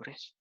valores.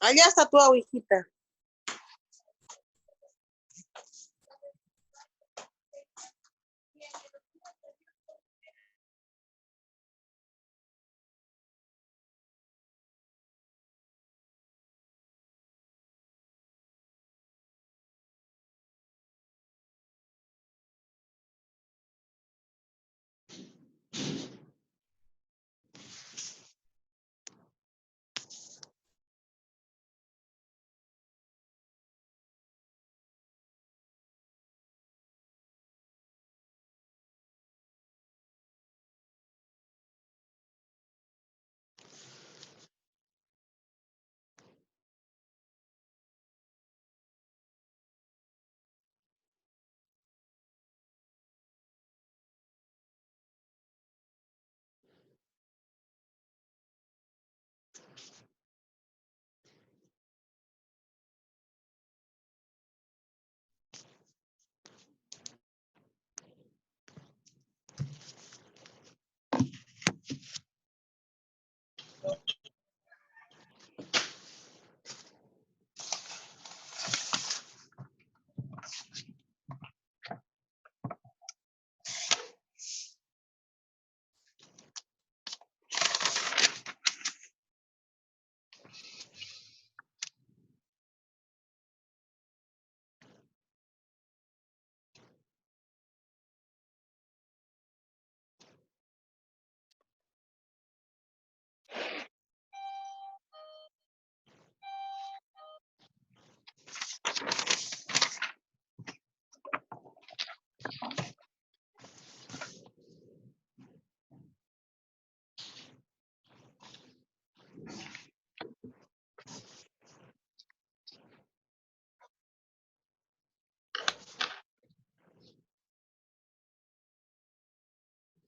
Allá está tu hijita.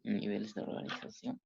Niveles de organización.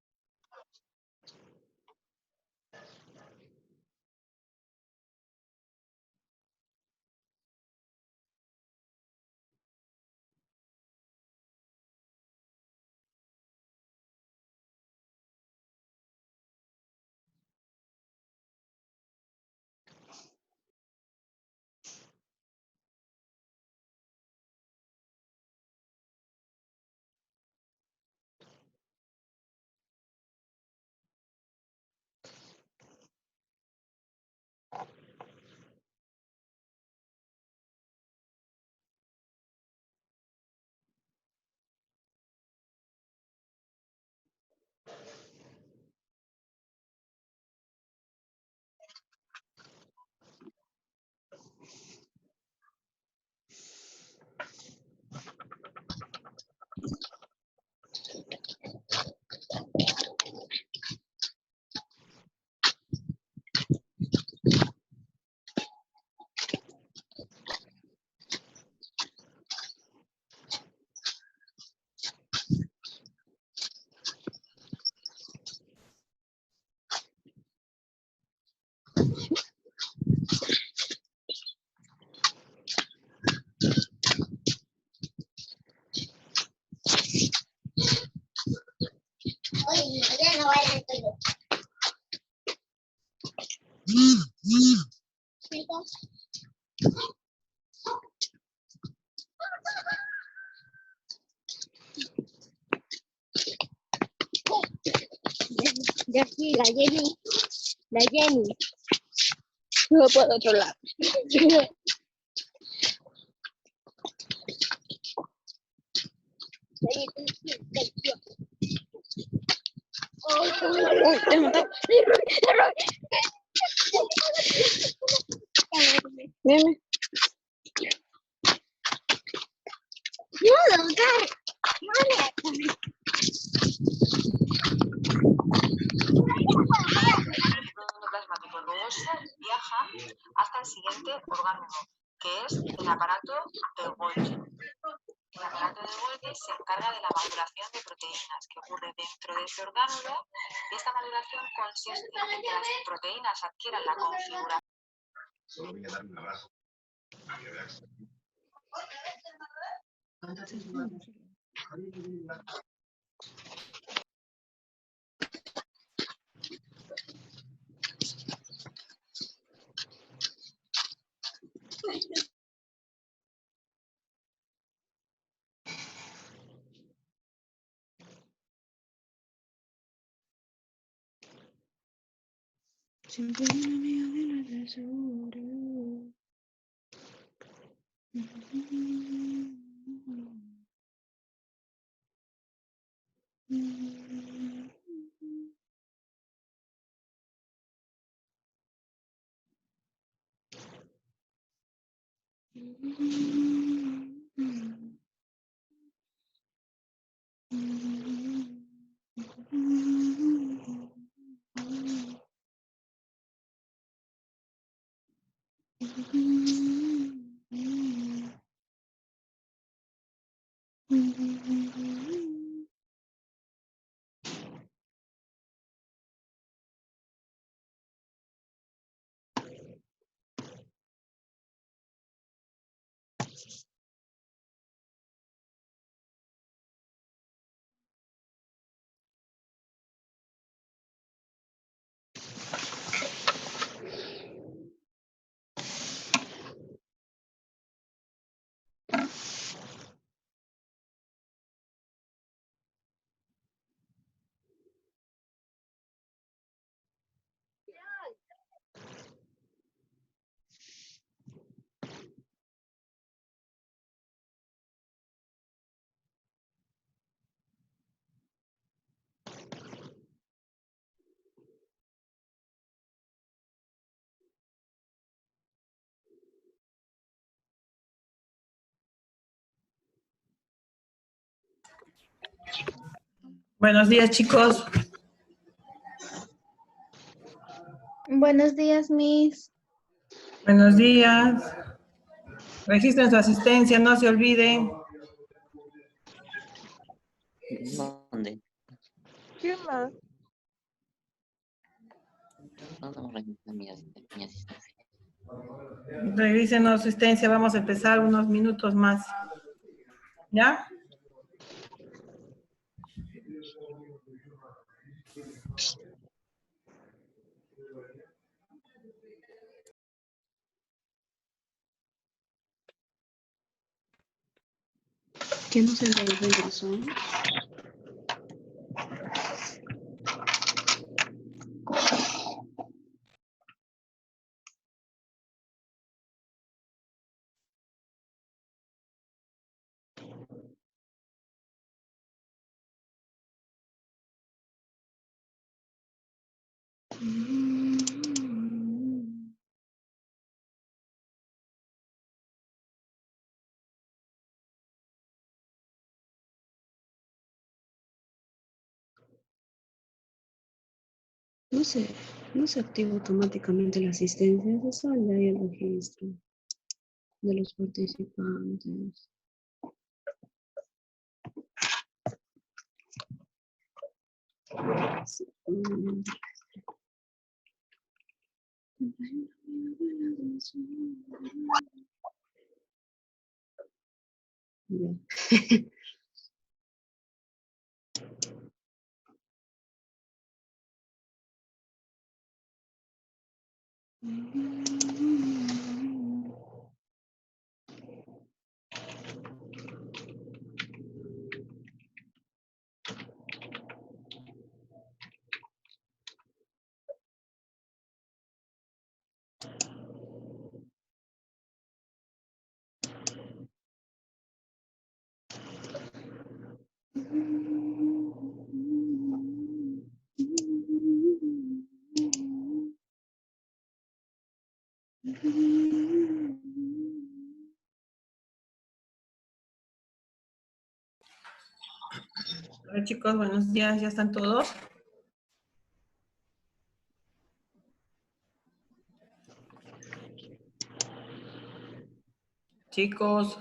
De aquí, la Jenny. La Jenny. No por otro lado. Dime. Plasmático. Luego se viaja hasta el siguiente orgánulo, que es el aparato de Golgi. El aparato de Golgi se encarga de la maduración de proteínas que ocurre dentro de este orgánulo, y esta maduración consiste en que las proteínas adquieran la configuración. Solo voy a dar un abrazo. Para que veas. Siempre hay un amigo que no te asegura. Buenos días, chicos. Buenos días, Miss. Buenos días. Registren su asistencia, no se olviden. ¿Dónde? ¿Qué más? ¿Dónde vamos a registrar mi asistencia? Revisen su asistencia, vamos a empezar unos minutos más. ¿Ya? ¿Qué no se le regresó? No se, no se activa automáticamente la asistencia, se sale ahí el registro de los participantes. Sí. Ya. Hola chicos, buenos días, ¿ya están todos? Chicos.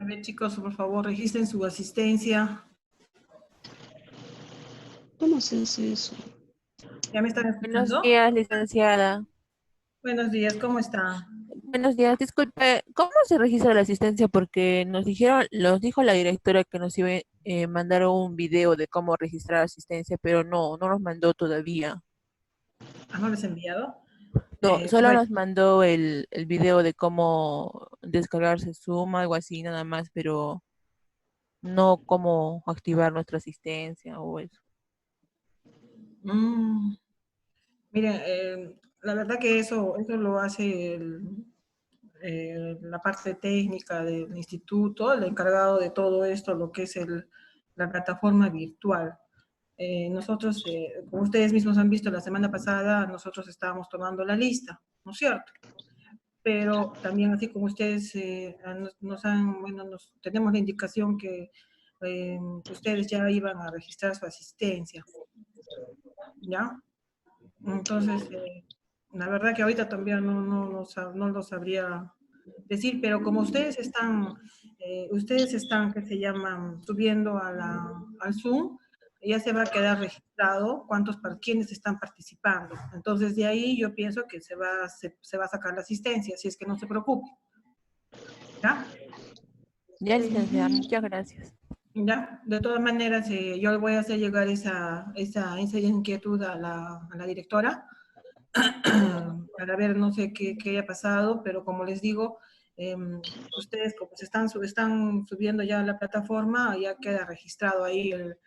A ver chicos, por favor, registren su asistencia. ¿Cómo se hace eso? ¿Ya me están Buenos escuchando? días, licenciada. Buenos días, ¿cómo están? Buenos días, disculpe, ¿cómo se registra la asistencia? Porque nos dijo la directora que nos iba a mandar un video de cómo registrar asistencia, pero no nos mandó todavía. ¿Ah, no les he enviado? No, solo Bueno, nos mandó el video de cómo descargarse Zoom, algo así, nada más, pero no cómo activar nuestra asistencia o eso. miren, la verdad que eso lo hace la parte técnica del instituto, el encargado de todo esto, lo que es la plataforma virtual. Nosotros, como ustedes mismos han visto la semana pasada, nosotros estábamos tomando la lista, ¿no es cierto? Pero también así como ustedes tenemos la indicación que ustedes ya iban a registrar su asistencia, ¿ya? Entonces, la verdad que ahorita todavía no lo sabría decir, pero como ustedes están, ¿qué se llaman? Subiendo al Zoom, ya se va a quedar registrado quiénes están participando. Entonces, de ahí yo pienso que se va a sacar la asistencia, así es que no se preocupe. ¿Ya? Ya, licenciada, muchas gracias. Ya, de todas maneras, yo le voy a hacer llegar esa inquietud a la directora para ver, no sé qué haya pasado, pero como les digo, ustedes como están subiendo ya a la plataforma, ya queda registrado ahí el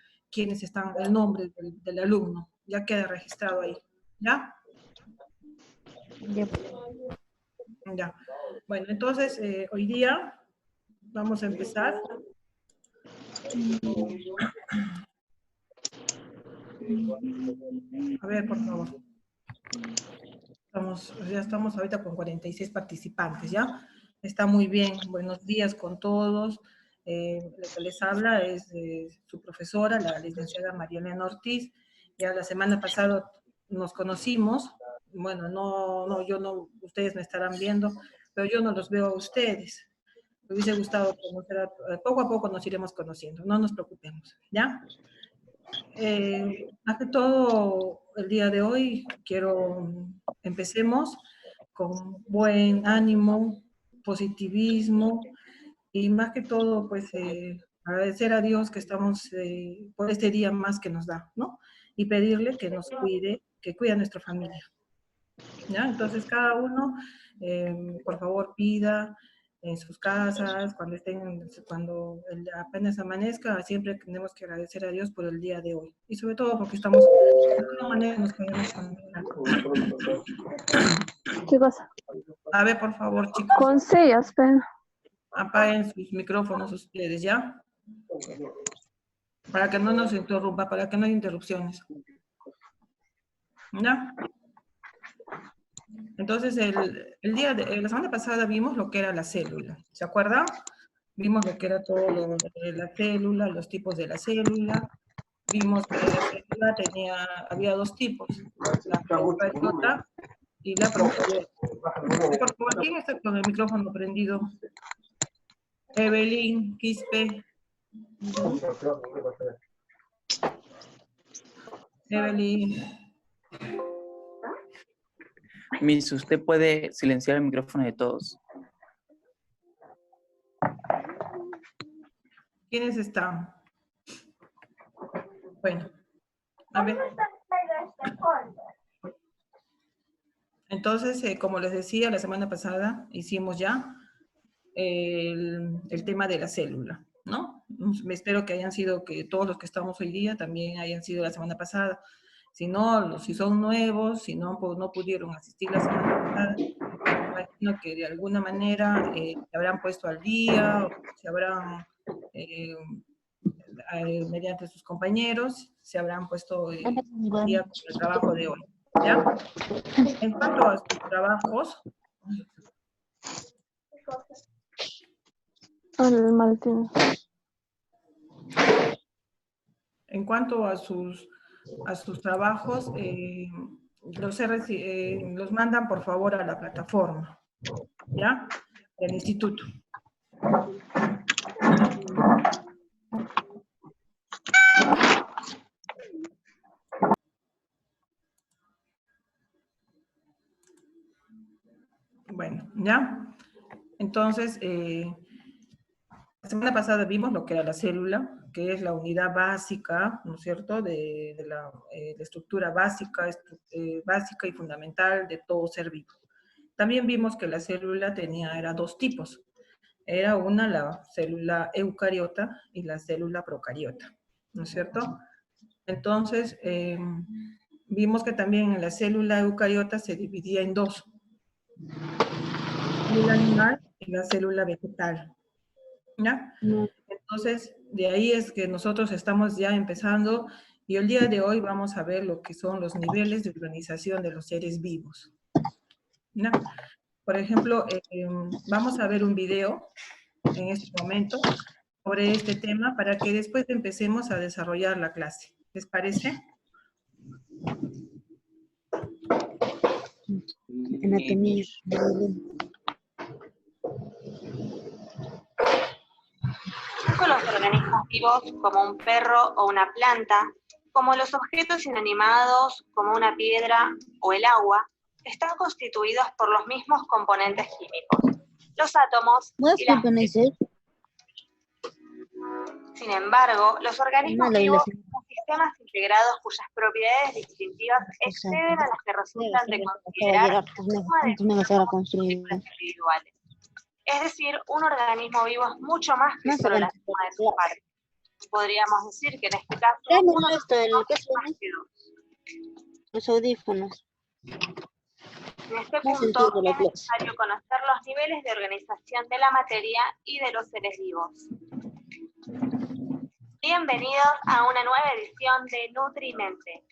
nombre del alumno, ya queda registrado ahí, ¿ya? Ya. Ya. Bueno, entonces, hoy día vamos a empezar. A ver, por favor. Ya estamos ahorita con 46 participantes, ¿ya? Está muy bien. Buenos días con todos. Lo que les habla es su profesora, la licenciada María Elena Ortiz. Ya la semana pasada nos conocimos. Bueno, ustedes me estarán viendo, pero yo no los veo a ustedes. Me hubiese gustado conocer, poco a poco nos iremos conociendo, no nos preocupemos, ¿ya? Más que todo, el día de hoy empecemos con buen ánimo, positivismo y más que todo, pues agradecer a Dios que estamos por este día más que nos da, ¿no? Y pedirle que nos cuide, que cuide a nuestra familia, ¿ya? Entonces cada uno, por favor, pida en sus casas, cuando apenas amanezca, siempre tenemos que agradecer a Dios por el día de hoy. Y sobre todo porque de alguna manera nos podemos caminar. ¿Qué cosa? A ver, por favor, chicos, Con sellas, pero. apaguen sus micrófonos ustedes, ¿ya? Para que no nos interrumpa, para que no haya interrupciones. ¿Ya? Entonces, la semana pasada vimos lo que era la célula, ¿se acuerdan? Vimos lo que era todo lo de la célula, los tipos de la célula. Vimos que la célula había dos tipos, la procariota y la procariota. Por favor, ¿quién está con el micrófono prendido? Evelyn, Quispe. Evelyn. Miss, usted puede silenciar el micrófono de todos. ¿Quiénes están? Bueno, a ver. Entonces, como les decía, la semana pasada hicimos ya el tema de la célula, ¿no? Me espero que hayan sido, que todos los que estamos hoy día también hayan sido la semana pasada. Si no, si son nuevos, si no, pues, no pudieron asistir la semana pasada, imagino que de alguna manera se habrán puesto al día, o se habrán, mediante sus compañeros, se habrán puesto al día con el trabajo de hoy, ¿ya? En cuanto a sus trabajos, Al Martín. en cuanto a sus trabajos, los mandan por favor a la plataforma, ¿ya? Del instituto. Bueno, ¿ya? Entonces, la semana pasada vimos lo que era la célula, que es la unidad básica, ¿no es cierto?, de la estructura básica y fundamental de todo ser vivo. También vimos que la célula era dos tipos. Era la célula eucariota y la célula procariota, ¿no es cierto? Entonces, vimos que también en la célula eucariota se dividía en dos. La célula animal y la célula vegetal, ¿ya? Entonces, de ahí es que nosotros estamos ya empezando, y el día de hoy vamos a ver lo que son los niveles de organización de los seres vivos, ¿ya? Por ejemplo, vamos a ver un video en este momento sobre este tema para que después empecemos a desarrollar la clase. ¿Les parece? Anatomía. Con los organismos vivos como un perro o una planta, como los objetos inanimados como una piedra o el agua, están constituidos por los mismos componentes químicos, los átomos y las moléculas. Sin embargo, los organismos vivos son sistemas integrados cuyas propiedades distintivas exceden a las que resultan de considerar moléculas individuales. Es decir, un organismo vivo es mucho más que solo la suma de sus partes. Podríamos decir que en este caso uno es más que dos. Los audífonos. En este punto es necesario conocer los niveles de organización de la materia y de los seres vivos. Bienvenidos a una nueva edición de Nutrimente.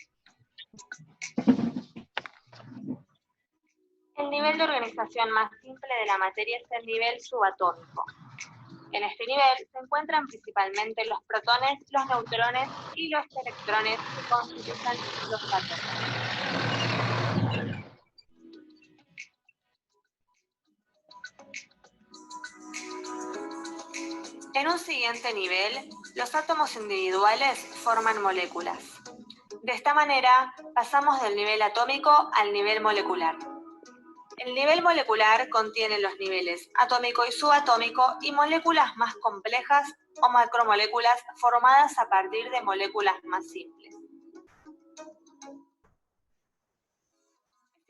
El nivel de organización más simple de la materia es el nivel subatómico. En este nivel se encuentran principalmente los protones, los neutrones y los electrones que constituyen los átomos. En un siguiente nivel, los átomos individuales forman moléculas. De esta manera, pasamos del nivel atómico al nivel molecular. El nivel molecular contiene los niveles atómico y subatómico y moléculas más complejas o macromoléculas formadas a partir de moléculas más simples.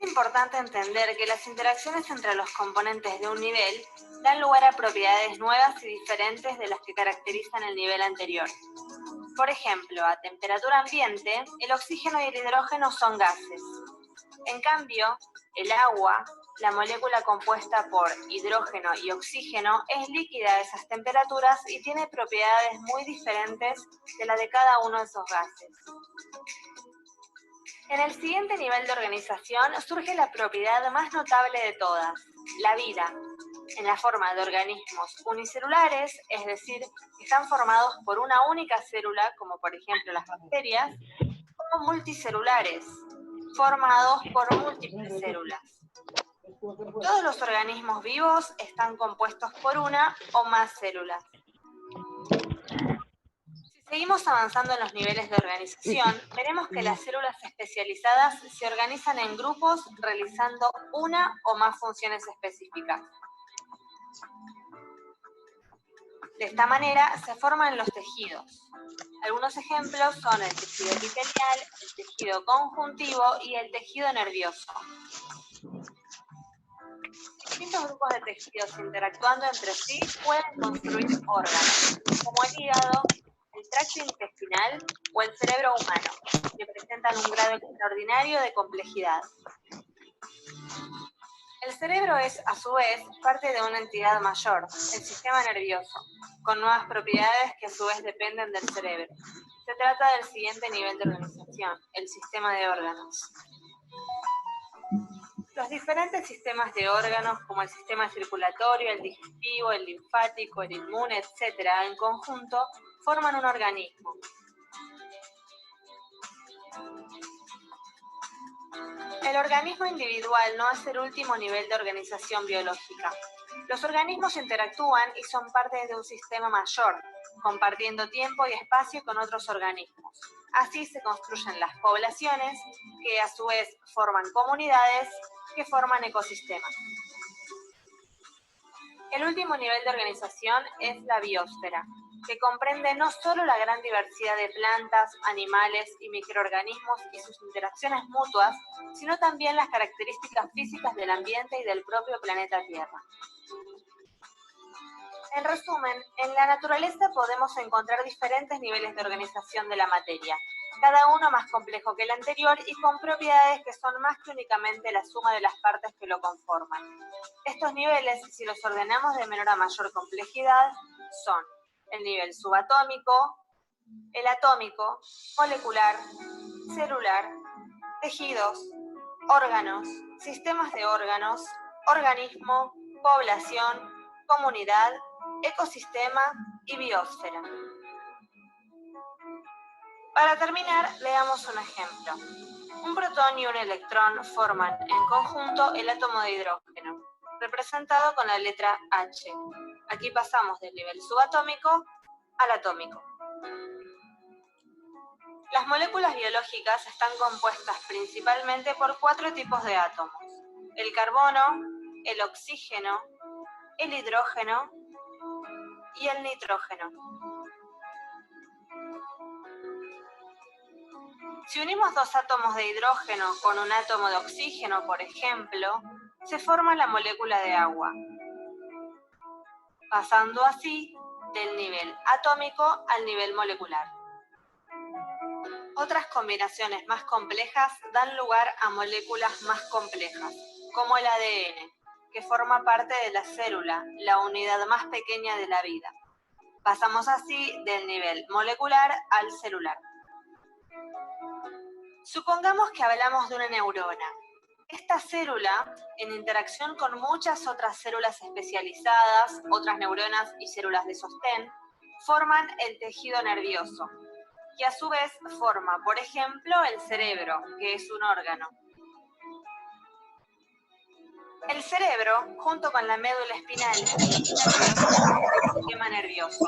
Es importante entender que las interacciones entre los componentes de un nivel dan lugar a propiedades nuevas y diferentes de las que caracterizan el nivel anterior. Por ejemplo, a temperatura ambiente, el oxígeno y el hidrógeno son gases. En cambio, el agua, la molécula compuesta por hidrógeno y oxígeno, es líquida a esas temperaturas y tiene propiedades muy diferentes de las de cada uno de esos gases. En el siguiente nivel de organización surge la propiedad más notable de todas, la vida, en la forma de organismos unicelulares, es decir, que están formados por una única célula, como por ejemplo las bacterias, o multicelulares, formados por múltiples células. Todos los organismos vivos están compuestos por una o más células. Si seguimos avanzando en los niveles de organización, veremos que las células especializadas se organizan en grupos realizando una o más funciones específicas. De esta manera se forman los tejidos. Algunos ejemplos son el tejido epitelial, el tejido conjuntivo y el tejido nervioso. distintos grupos de tejidos interactuando entre sí pueden construir órganos, como el hígado, el tracto intestinal o el cerebro humano, que presentan un grado extraordinario de complejidad. El cerebro es, a su vez, parte de una entidad mayor, el sistema nervioso, con nuevas propiedades que a su vez dependen del cerebro. Se trata del siguiente nivel de organización, el sistema de órganos. Los diferentes sistemas de órganos, como el sistema circulatorio, el digestivo, el linfático, el inmune, etc., en conjunto, forman un organismo. El organismo individual no es el último nivel de organización biológica. Los organismos interactúan y son parte de un sistema mayor, compartiendo tiempo y espacio con otros organismos. Así se construyen las poblaciones, que a su vez forman comunidades, que forman ecosistemas. El último nivel de organización es la biosfera, que comprende no solo la gran diversidad de plantas, animales y microorganismos y sus interacciones mutuas, sino también las características físicas del ambiente y del propio planeta Tierra. En resumen, en la naturaleza podemos encontrar diferentes niveles de organización de la materia, cada uno más complejo que el anterior y con propiedades que son más que únicamente la suma de las partes que lo conforman. Estos niveles, si los ordenamos de menor a mayor complejidad, son el nivel subatómico, el atómico, molecular, celular, tejidos, órganos, sistemas de órganos, organismo, población, comunidad, ecosistema y biosfera. Para terminar, veamos un ejemplo. Un protón y un electrón forman en conjunto el átomo de hidrógeno, representado con la letra H. Aquí pasamos del nivel subatómico al atómico. Las moléculas biológicas están compuestas principalmente por 4 tipos de átomos: el carbono, el oxígeno, el hidrógeno y el nitrógeno. Si unimos 2 átomos de hidrógeno con un átomo de oxígeno, por ejemplo, se forma la molécula de agua, pasando así del nivel atómico al nivel molecular. Otras combinaciones más complejas dan lugar a moléculas más complejas, como el ADN, que forma parte de la célula, la unidad más pequeña de la vida. Pasamos así del nivel molecular al celular. Supongamos que hablamos de una neurona. Esta célula, en interacción con muchas otras células especializadas, otras neuronas y células de sostén, forman el tejido nervioso, que a su vez forma, por ejemplo, el cerebro, que es un órgano. El cerebro, junto con la médula espinal, es el sistema nervioso,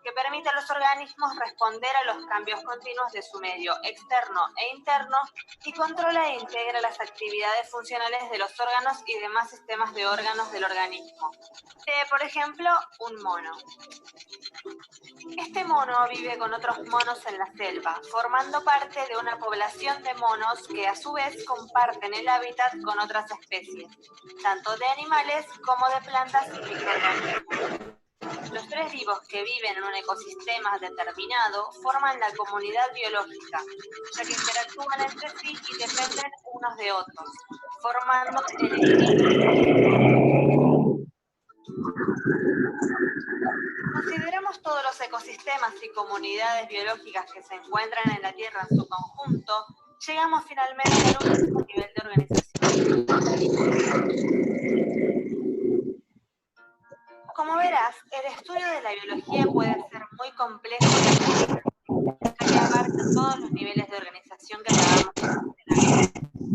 que permite a los organismos responder a los cambios continuos de su medio externo e interno y controla e integra las actividades funcionales de los órganos y demás sistemas de órganos del organismo. Por ejemplo, un mono. Este mono vive con otros monos en la selva, formando parte de una población de monos que a su vez comparten el hábitat con otras especies, tanto de animales como de plantas y microorganismos. Los seres vivos que viven en un ecosistema determinado forman la comunidad biológica, ya que interactúan entre sí y dependen unos de otros, formando el equilibrio. Consideramos todos los ecosistemas y comunidades biológicas que se encuentran en la Tierra en su conjunto, llegamos finalmente al último nivel de organización. Como verás, el estudio de la biología puede ser muy complejo ya que abarca todos los niveles de organización que acabamos de mencionar.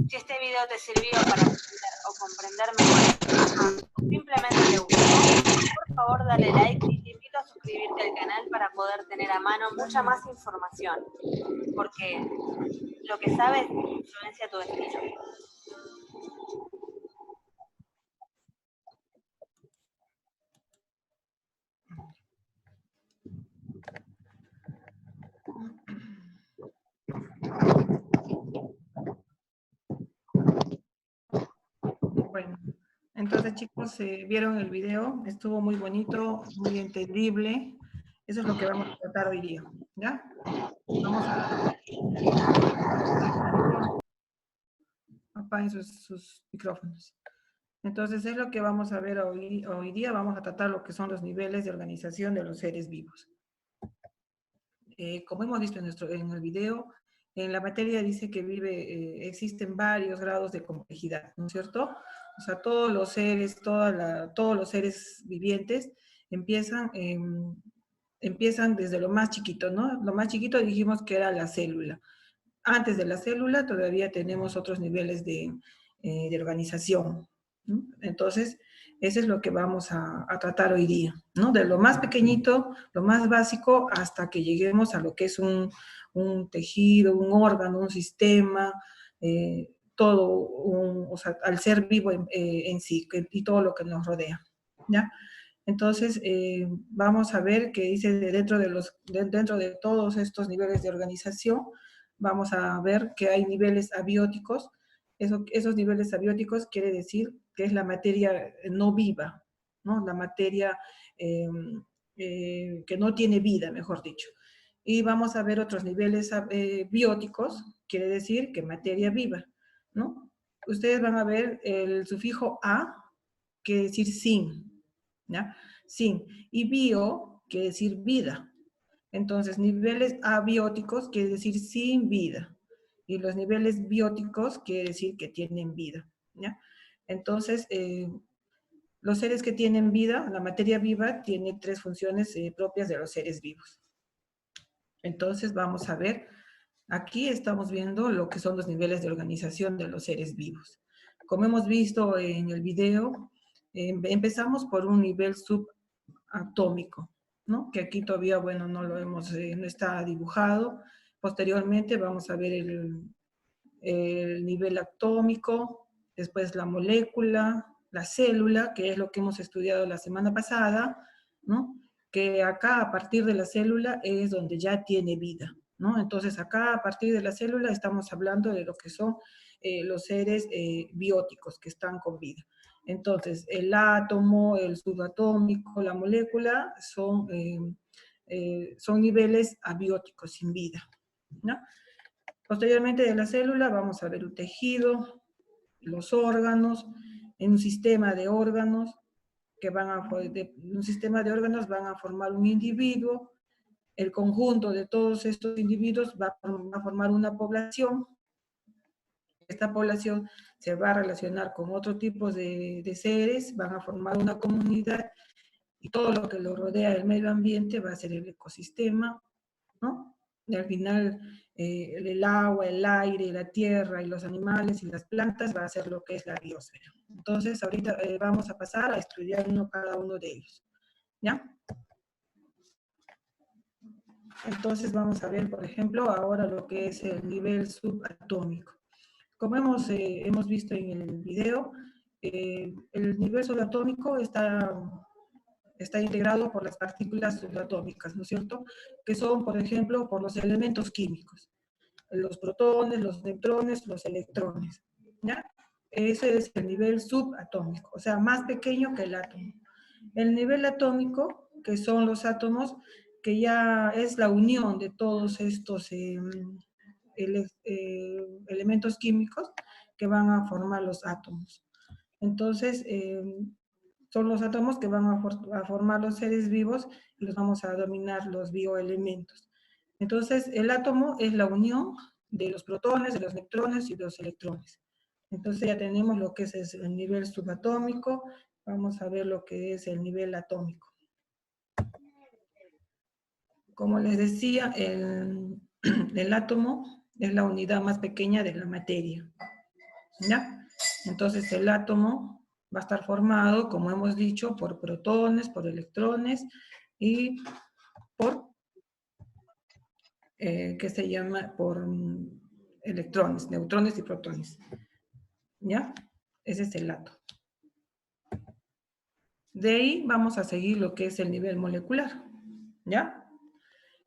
Si este video te sirvió para entender o comprender mejor o simplemente te gustó, por favor dale like y te invito a suscribirte al canal para poder tener a mano mucha más información, porque lo que sabes influencia tu destino. Bueno, Entonces, chicos, vieron el video, estuvo muy bonito, muy entendible. Eso es lo que vamos a tratar hoy día, ¿ya? Vamos a... Apaguen sus micrófonos. Entonces, es lo que vamos a ver hoy día. Vamos a tratar lo que son los niveles de organización de los seres vivos. Como hemos visto en el video, en la materia dice que existen varios grados de complejidad, ¿no es cierto? O sea, todos los seres, todos los seres vivientes empiezan desde lo más chiquito, ¿no? Lo más chiquito dijimos que era la célula. Antes de la célula todavía tenemos otros niveles de organización, ¿no? Entonces, eso es lo que vamos a tratar hoy día, ¿no? De lo más pequeñito, lo más básico, hasta que lleguemos a lo que es un tejido, un órgano, un sistema, todo, o sea, al ser vivo en sí, y todo lo que nos rodea, ¿ya? Entonces, vamos a ver que dice dentro de todos estos niveles de organización, vamos a ver que hay niveles abióticos. Esos niveles abióticos quiere decir que es la materia no viva, ¿no? La materia que no tiene vida, mejor dicho. Y vamos a ver otros niveles bióticos, quiere decir que materia viva, ¿no? Ustedes van a ver el sufijo a, quiere decir sin, ¿ya? Sin. Y bio quiere decir vida. Entonces, niveles abióticos quiere decir sin vida. Y los niveles bióticos quiere decir que tienen vida, ¿ya? Entonces, los seres que tienen vida, la materia viva, tiene 3 funciones propias de los seres vivos. Entonces, vamos a ver, aquí estamos viendo lo que son los niveles de organización de los seres vivos. Como hemos visto en el video, empezamos por un nivel subatómico, ¿no? Que aquí todavía, bueno, no está dibujado. Posteriormente vamos a ver el nivel atómico, después la molécula, la célula, que es lo que hemos estudiado la semana pasada, ¿no? Que acá a partir de la célula es donde ya tiene vida, ¿no? Entonces acá a partir de la célula estamos hablando de lo que son los seres bióticos que están con vida. Entonces el átomo, el subatómico, la molécula son niveles abióticos sin vida, ¿no? Posteriormente de la célula vamos a ver el tejido, los órganos, en un sistema de órganos que van a formar un individuo. El conjunto de todos estos individuos va a formar una población. Esta población se va a relacionar con otro tipo de seres, van a formar una comunidad y todo lo que lo rodea el medio ambiente va a ser el ecosistema, ¿no? Y al final el agua, el aire, la tierra y los animales y las plantas va a ser lo que es la biosfera. Entonces ahorita vamos a pasar a estudiar cada uno de ellos, ¿ya? Entonces vamos a ver, por ejemplo, ahora lo que es el nivel subatómico. Como hemos visto en el video, el nivel subatómico está integrado por las partículas subatómicas, ¿no es cierto? Que son, por ejemplo, por los elementos químicos. Los protones, los neutrones, los electrones, ¿ya? Ese es el nivel subatómico, o sea, más pequeño que el átomo. El nivel atómico, que son los átomos, que ya es la unión de todos estos elementos químicos que van a formar los átomos. Entonces, son los átomos que van a formar los seres vivos y los vamos a denominar los bioelementos. Entonces, el átomo es la unión de los protones, de los neutrones y de los electrones. Entonces ya tenemos lo que es el nivel subatómico. Vamos a ver lo que es el nivel atómico. Como les decía, el átomo es la unidad más pequeña de la materia, ¿ya? Entonces el átomo va a estar formado, como hemos dicho, por protones, por electrones y por, por electrones, neutrones y protones, ¿ya? Ese es el átomo. De ahí vamos a seguir lo que es el nivel molecular, ¿ya?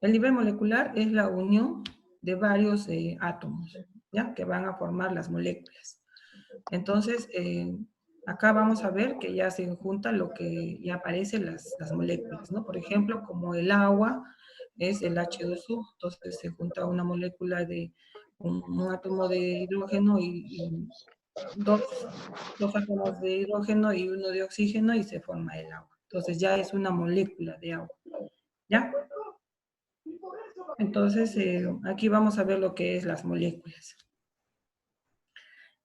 El nivel molecular es la unión de varios átomos, ¿ya? Que van a formar las moléculas. Entonces, Acá vamos a ver que ya se junta lo que ya aparecen las moléculas, ¿no? Por ejemplo, como el agua es el H2O, entonces se junta una molécula de un átomo de hidrógeno y dos átomos de hidrógeno y uno de oxígeno y se forma el agua. Entonces ya es una molécula de agua, ¿ya? Entonces aquí vamos a ver lo que es las moléculas.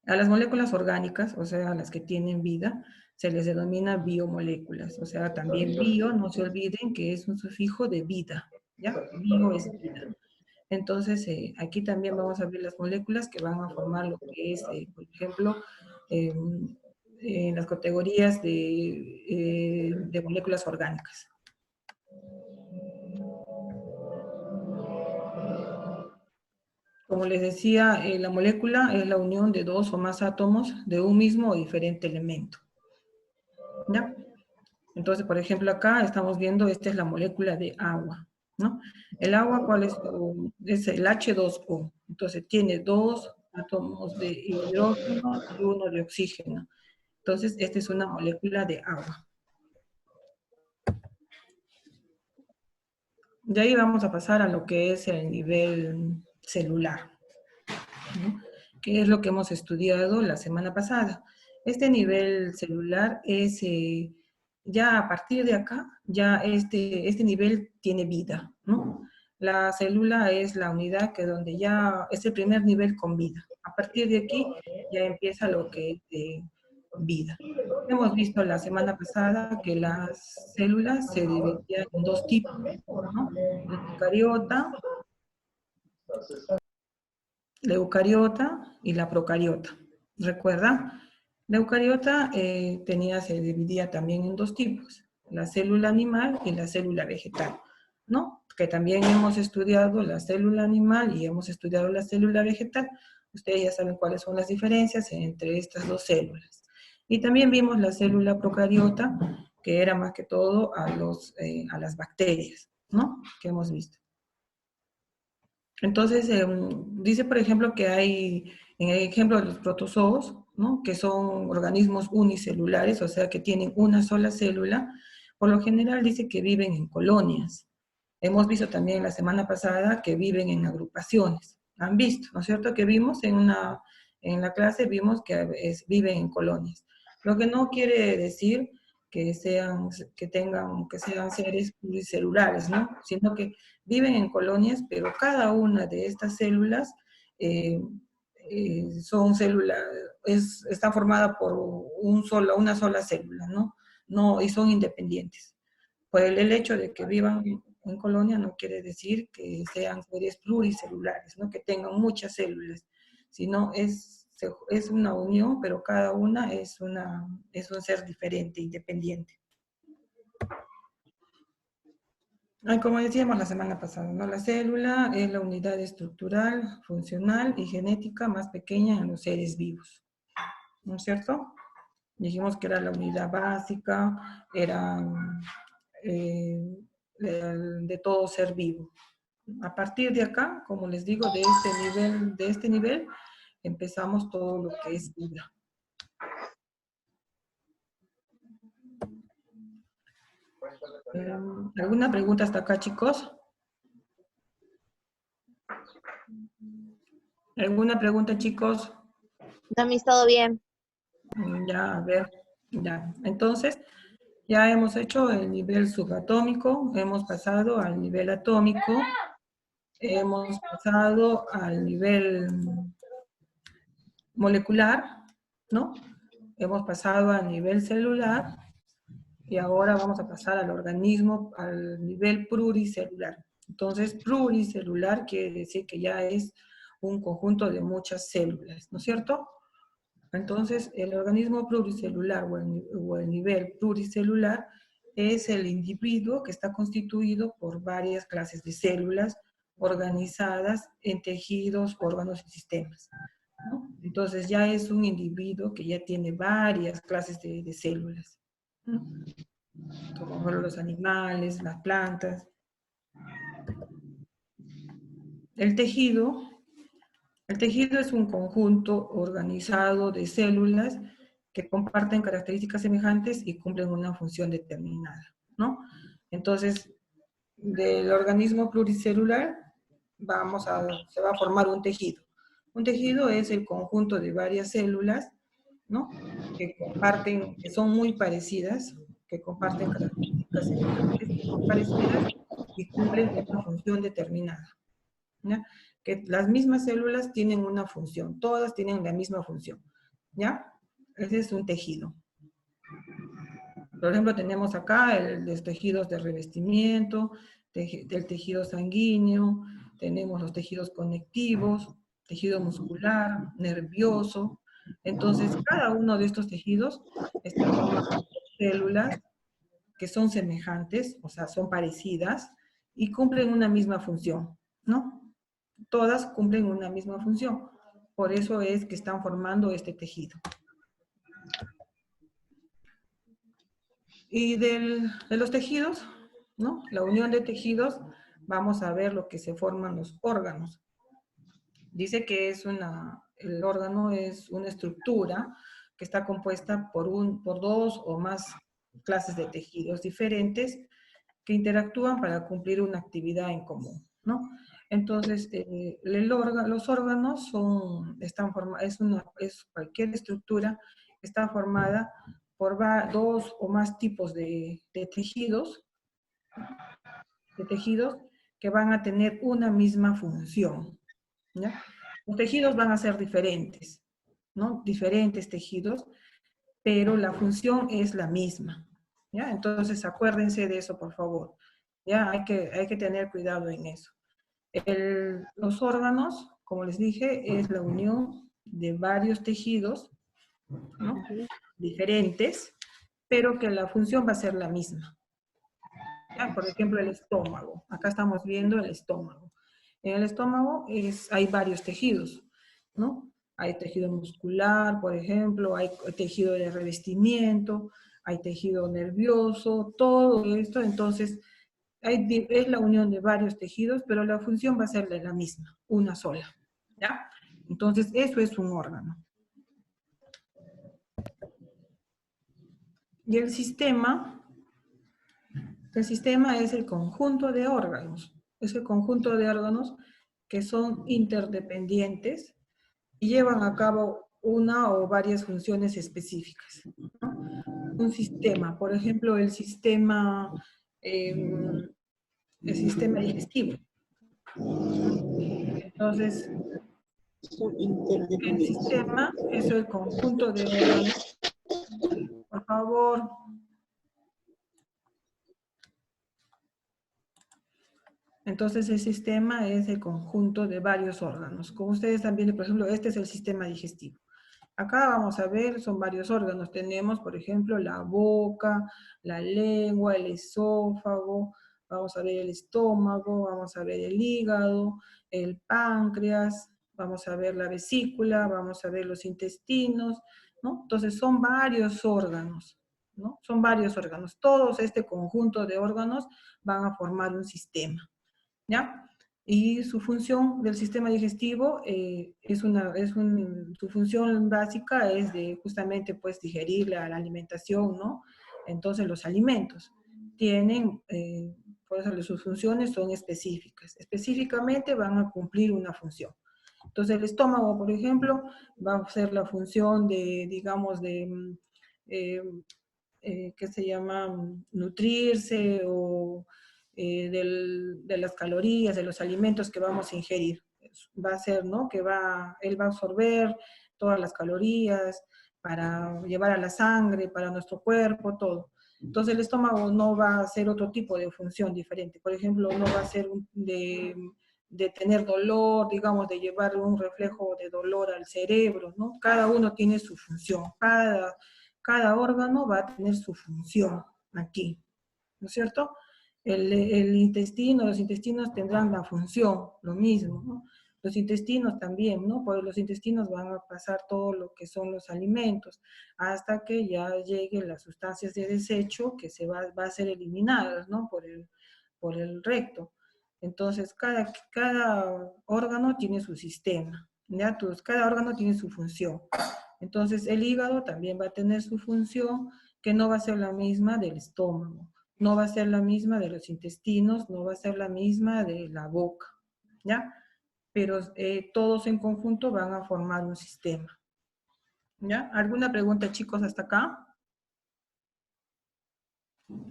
A las moléculas orgánicas, o sea, a las que tienen vida, se les denomina biomoléculas. O sea, también bio, no se olviden que es un sufijo de vida, ¿ya? Bio es vida. Entonces, aquí también vamos a ver las moléculas que van a formar lo que es, por ejemplo, en las categorías de moléculas orgánicas. Como les decía, la molécula es la unión de dos o más átomos de un mismo o diferente elemento. ¿Ya? Entonces, por ejemplo, acá estamos viendo, esta es la molécula de agua, ¿no? El agua, ¿cuál es? Es el H2O. Entonces, tiene dos átomos de hidrógeno y uno de oxígeno. Entonces, esta es una molécula de agua. De ahí vamos a pasar a lo que es el nivel celular, ¿no? Que es lo que hemos estudiado la semana pasada. Este nivel celular es, ya a partir de acá, ya este nivel tiene vida, ¿no? La célula es la unidad que donde ya es el primer nivel con vida. A partir de aquí ya empieza lo que es de vida. Hemos visto la semana pasada que las células se dividían en dos tipos, ¿no? La eucariota y la procariota. ¿Recuerda? La eucariota se dividía también en dos tipos, la célula animal y la célula vegetal, ¿no? Que también hemos estudiado la célula animal y hemos estudiado la célula vegetal. Ustedes ya saben cuáles son las diferencias entre estas dos células. Y también vimos la célula procariota, que era más que todo a las bacterias, ¿no? Que hemos visto. Entonces, dice, por ejemplo, que hay, en el ejemplo de los protozoos, ¿no? Que son organismos unicelulares, o sea, que tienen una sola célula, por lo general dice que viven en colonias. Hemos visto también la semana pasada que viven en agrupaciones. Han visto, ¿no es cierto? Que vimos en la clase, vimos que viven en colonias. Lo que no quiere decir que sean seres pluricelulares, ¿no? Sino que viven en colonias, pero cada una de estas células está formada por una sola célula, ¿no? Y son independientes. Por el hecho de que vivan en colonia no quiere decir que sean seres pluricelulares, ¿no? Que tengan muchas células, sino es una unión, pero cada una es un ser diferente, independiente. Como decíamos la semana pasada, ¿no? La célula es la unidad estructural, funcional y genética más pequeña en los seres vivos, ¿no es cierto? Dijimos que era la unidad básica, era de todo ser vivo. A partir de acá, como les digo, de este nivel, empezamos todo lo que es vida. ¿Alguna pregunta hasta acá, chicos? ¿Alguna pregunta, chicos? No me ha estado bien. Ya, a ver, ya. Entonces, ya hemos hecho el nivel subatómico, hemos pasado al nivel atómico, hemos pasado al nivel molecular, ¿no? Hemos pasado al nivel celular y ahora vamos a pasar al organismo, al nivel pluricelular. Entonces, pluricelular quiere decir que ya es un conjunto de muchas células, ¿no es cierto? Entonces, el organismo pluricelular o el nivel pluricelular es el individuo que está constituido por varias clases de células organizadas en tejidos, órganos y sistemas, ¿no? Entonces, ya es un individuo que ya tiene varias clases de células, ¿no? Como los animales, las plantas. El tejido es un conjunto organizado de células que comparten características semejantes y cumplen una función determinada, ¿no? Entonces, del organismo pluricelular se va a formar un tejido. Un tejido es el conjunto de varias células, ¿no? Que comparten, que son muy parecidas, que comparten características semejantes, muy parecidas y cumplen una función determinada, ¿ya? Que las mismas células tienen una función, todas tienen la misma función, ¿ya? Ese es un tejido. Por ejemplo, tenemos acá los tejidos de revestimiento, del tejido sanguíneo, tenemos los tejidos conectivos, tejido muscular, nervioso. Entonces, cada uno de estos tejidos está formado por células que son semejantes, o sea, son parecidas, y cumplen una misma función, ¿no? Todas cumplen una misma función. Por eso es que están formando este tejido. Y de los tejidos, ¿no? La unión de tejidos, vamos a ver lo que se forman los órganos. Dice que el órgano es una estructura que está compuesta por dos o más clases de tejidos diferentes que interactúan para cumplir una actividad en común, ¿no? Entonces, los órganos es cualquier estructura que está formada por dos o más tipos de tejidos que van a tener una misma función, ¿ya? Los tejidos van a ser diferentes, ¿no? Diferentes tejidos, pero la función es la misma, ¿ya? Entonces, acuérdense de eso, por favor. Ya, hay que tener cuidado en eso. Los órganos, como les dije, es la unión de varios tejidos, ¿no? Diferentes, pero que la función va a ser la misma. ¿Ya? Por ejemplo, el estómago. Acá estamos viendo el estómago. En el estómago hay varios tejidos, ¿no? Hay tejido muscular, por ejemplo, hay tejido de revestimiento, hay tejido nervioso, todo esto. Entonces, es la unión de varios tejidos, pero la función va a ser la misma, una sola, ¿ya? Entonces, eso es un órgano. Y el sistema es el conjunto de órganos. Es el conjunto de órganos que son interdependientes y llevan a cabo una o varias funciones específicas, ¿no? Un sistema, por ejemplo, el sistema digestivo. Entonces, el sistema es el conjunto de órganos. Por favor. Entonces, el sistema es el conjunto de varios órganos. Como ustedes están viendo, por ejemplo, este es el sistema digestivo. Acá vamos a ver, son varios órganos. Tenemos, por ejemplo, la boca, la lengua, el esófago, vamos a ver el estómago, vamos a ver el hígado, el páncreas, vamos a ver la vesícula, vamos a ver los intestinos, ¿no? Entonces son varios órganos, ¿no? Son varios órganos. Todos este conjunto de órganos van a formar un sistema, ¿ya? Y su función del sistema digestivo su función básica es de justamente pues digerir la alimentación, ¿no? Entonces los alimentos tienen, por eso sus funciones son específicas. Específicamente van a cumplir una función. Entonces el estómago, por ejemplo, va a ser la función de, digamos, ¿qué se llama? Nutrirse o de las calorías, de los alimentos que vamos a ingerir. Va a ser, ¿no? Él va a absorber todas las calorías para llevar a la sangre, para nuestro cuerpo, todo. Entonces el estómago no va a hacer otro tipo de función diferente. Por ejemplo, no va a ser de tener dolor, digamos, de llevar un reflejo de dolor al cerebro, ¿no? Cada uno tiene su función, cada órgano va a tener su función aquí, ¿no es cierto? Los intestinos tendrán la función, lo mismo, ¿no? Los intestinos también, ¿no? Pues los intestinos van a pasar todo lo que son los alimentos, hasta que ya lleguen las sustancias de desecho que va a ser eliminadas, ¿no? Por el recto. Entonces, cada órgano tiene su sistema, ¿ya? Entonces, cada órgano tiene su función. Entonces, el hígado también va a tener su función, que no va a ser la misma del estómago, no va a ser la misma de los intestinos, no va a ser la misma de la boca, ¿ya? Pero todos en conjunto van a formar un sistema, ¿ya? ¿Alguna pregunta, chicos, hasta acá?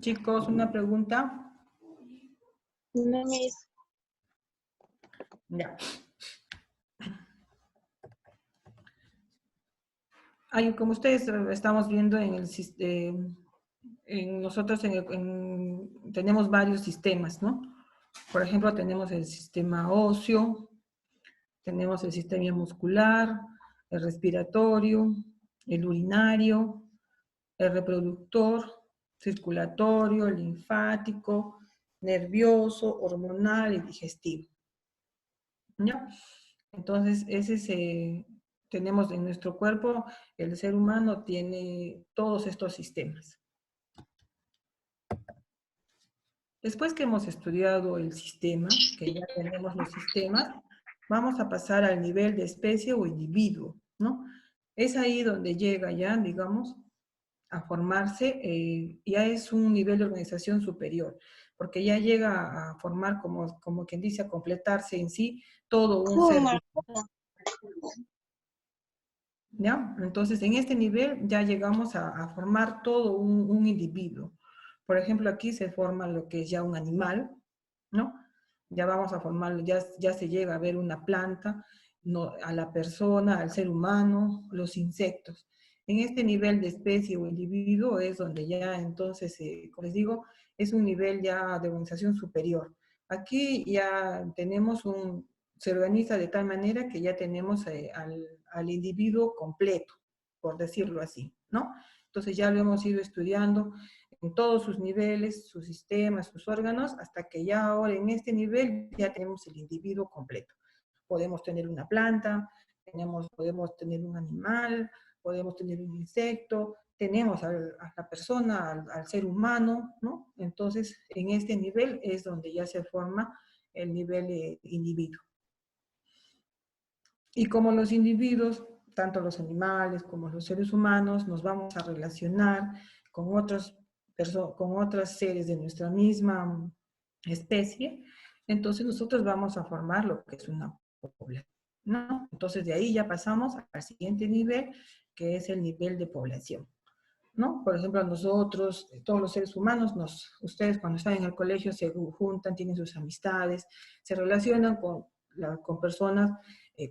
Chicos, ¿una pregunta? No, Miss. Ya. Como ustedes estamos viendo en el sistema, nosotros tenemos varios sistemas, ¿no? Por ejemplo, tenemos el sistema óseo, tenemos el sistema muscular, el respiratorio, el urinario, el reproductor, circulatorio, linfático, nervioso, hormonal y digestivo. ¿Ya? Entonces, tenemos en nuestro cuerpo, el ser humano tiene todos estos sistemas. Después que hemos estudiado el sistema, que ya tenemos los sistemas, vamos a pasar al nivel de especie o individuo, ¿no? Es ahí donde llega ya, digamos, a formarse, ya es un nivel de organización superior, porque ya llega a formar, como quien dice, a completarse en sí todo un ser vivo. ¿Ya? Entonces, en este nivel ya llegamos a formar todo un individuo. Por ejemplo, aquí se forma lo que es ya un animal, ¿no? Ya vamos a formarlo, ya se llega a ver una planta, no, a la persona, al ser humano, los insectos. En este nivel de especie o individuo es donde ya entonces, como les digo, es un nivel ya de organización superior. Aquí ya tenemos se organiza de tal manera que ya tenemos al individuo completo, por decirlo así, ¿no? Entonces ya lo hemos ido estudiando en todos sus niveles, sus sistemas, sus órganos, hasta que ya ahora en este nivel ya tenemos el individuo completo. Podemos tener una planta, podemos tener un animal, podemos tener un insecto, tenemos a la persona, al ser humano, ¿no? Entonces, en este nivel es donde ya se forma el nivel individuo. Y como los individuos, tanto los animales como los seres humanos, nos vamos a relacionar con otras seres de nuestra misma especie, entonces nosotros vamos a formar lo que es una población, ¿no? Entonces de ahí ya pasamos al siguiente nivel, que es el nivel de población, ¿no? Por ejemplo, nosotros, todos los seres humanos, ustedes cuando están en el colegio se juntan, tienen sus amistades, se relacionan con personas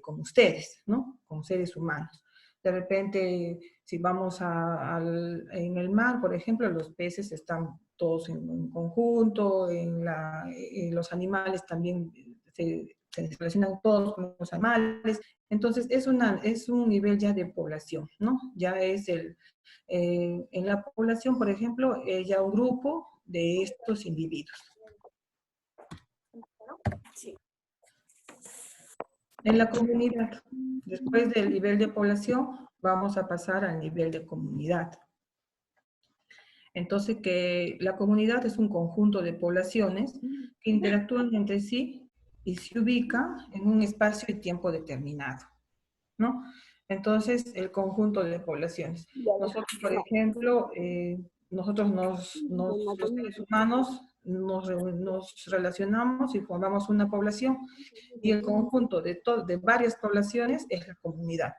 como ustedes, ¿no? Con seres humanos. De repente, si vamos en el mar, por ejemplo, los peces están todos en conjunto, los animales también se relacionan todos con los animales. Entonces, es un nivel ya de población, ¿no? Ya es en la población, por ejemplo, ya un grupo de estos individuos. Sí. En la comunidad, después del nivel de población, vamos a pasar al nivel de comunidad. Entonces, que la comunidad es un conjunto de poblaciones que interactúan entre sí y se ubica en un espacio y tiempo determinado, ¿no? Entonces, el conjunto de poblaciones. Nosotros, por ejemplo, los seres humanos nos relacionamos y formamos una población, y el conjunto de varias poblaciones es la comunidad,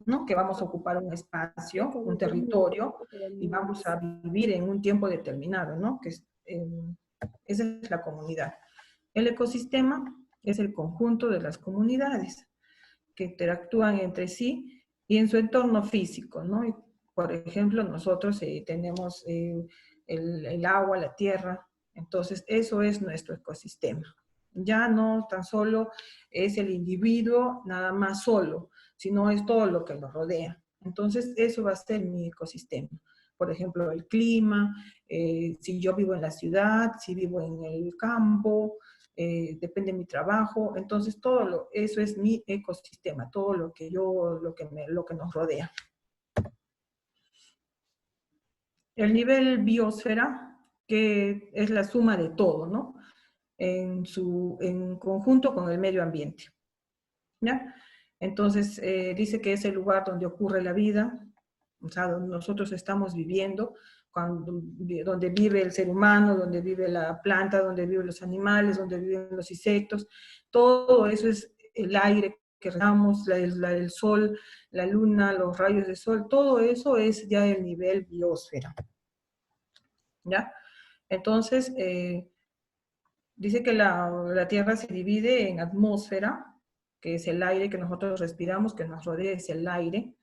¿no? Que vamos a ocupar un espacio, un territorio, y vamos a vivir en un tiempo determinado, ¿no? Esa es la comunidad. El ecosistema es el conjunto de las comunidades que interactúan entre sí y en su entorno físico, ¿no? Y, por ejemplo, nosotros tenemos el agua, la tierra, entonces eso es nuestro ecosistema. Ya no tan solo es el individuo nada más solo, sino es todo lo que lo rodea. Entonces eso va a ser mi ecosistema. Por ejemplo, el clima, si yo vivo en la ciudad, si vivo en el campo, depende de mi trabajo, entonces eso es mi ecosistema, todo lo que nos rodea. El nivel biosfera, que es la suma de todo, ¿no? En conjunto con el medio ambiente, ¿ya? Entonces, dice que es el lugar donde ocurre la vida, o sea, donde nosotros estamos viviendo, donde vive el ser humano, donde vive la planta, donde viven los animales, donde viven los insectos. Todo eso es el aire que respiramos, el sol, la luna, los rayos de sol, todo eso es ya el nivel biosfera. ¿Ya? Entonces, dice que la Tierra se divide en atmósfera, que es el aire que nosotros respiramos, que nos rodea, es el aire.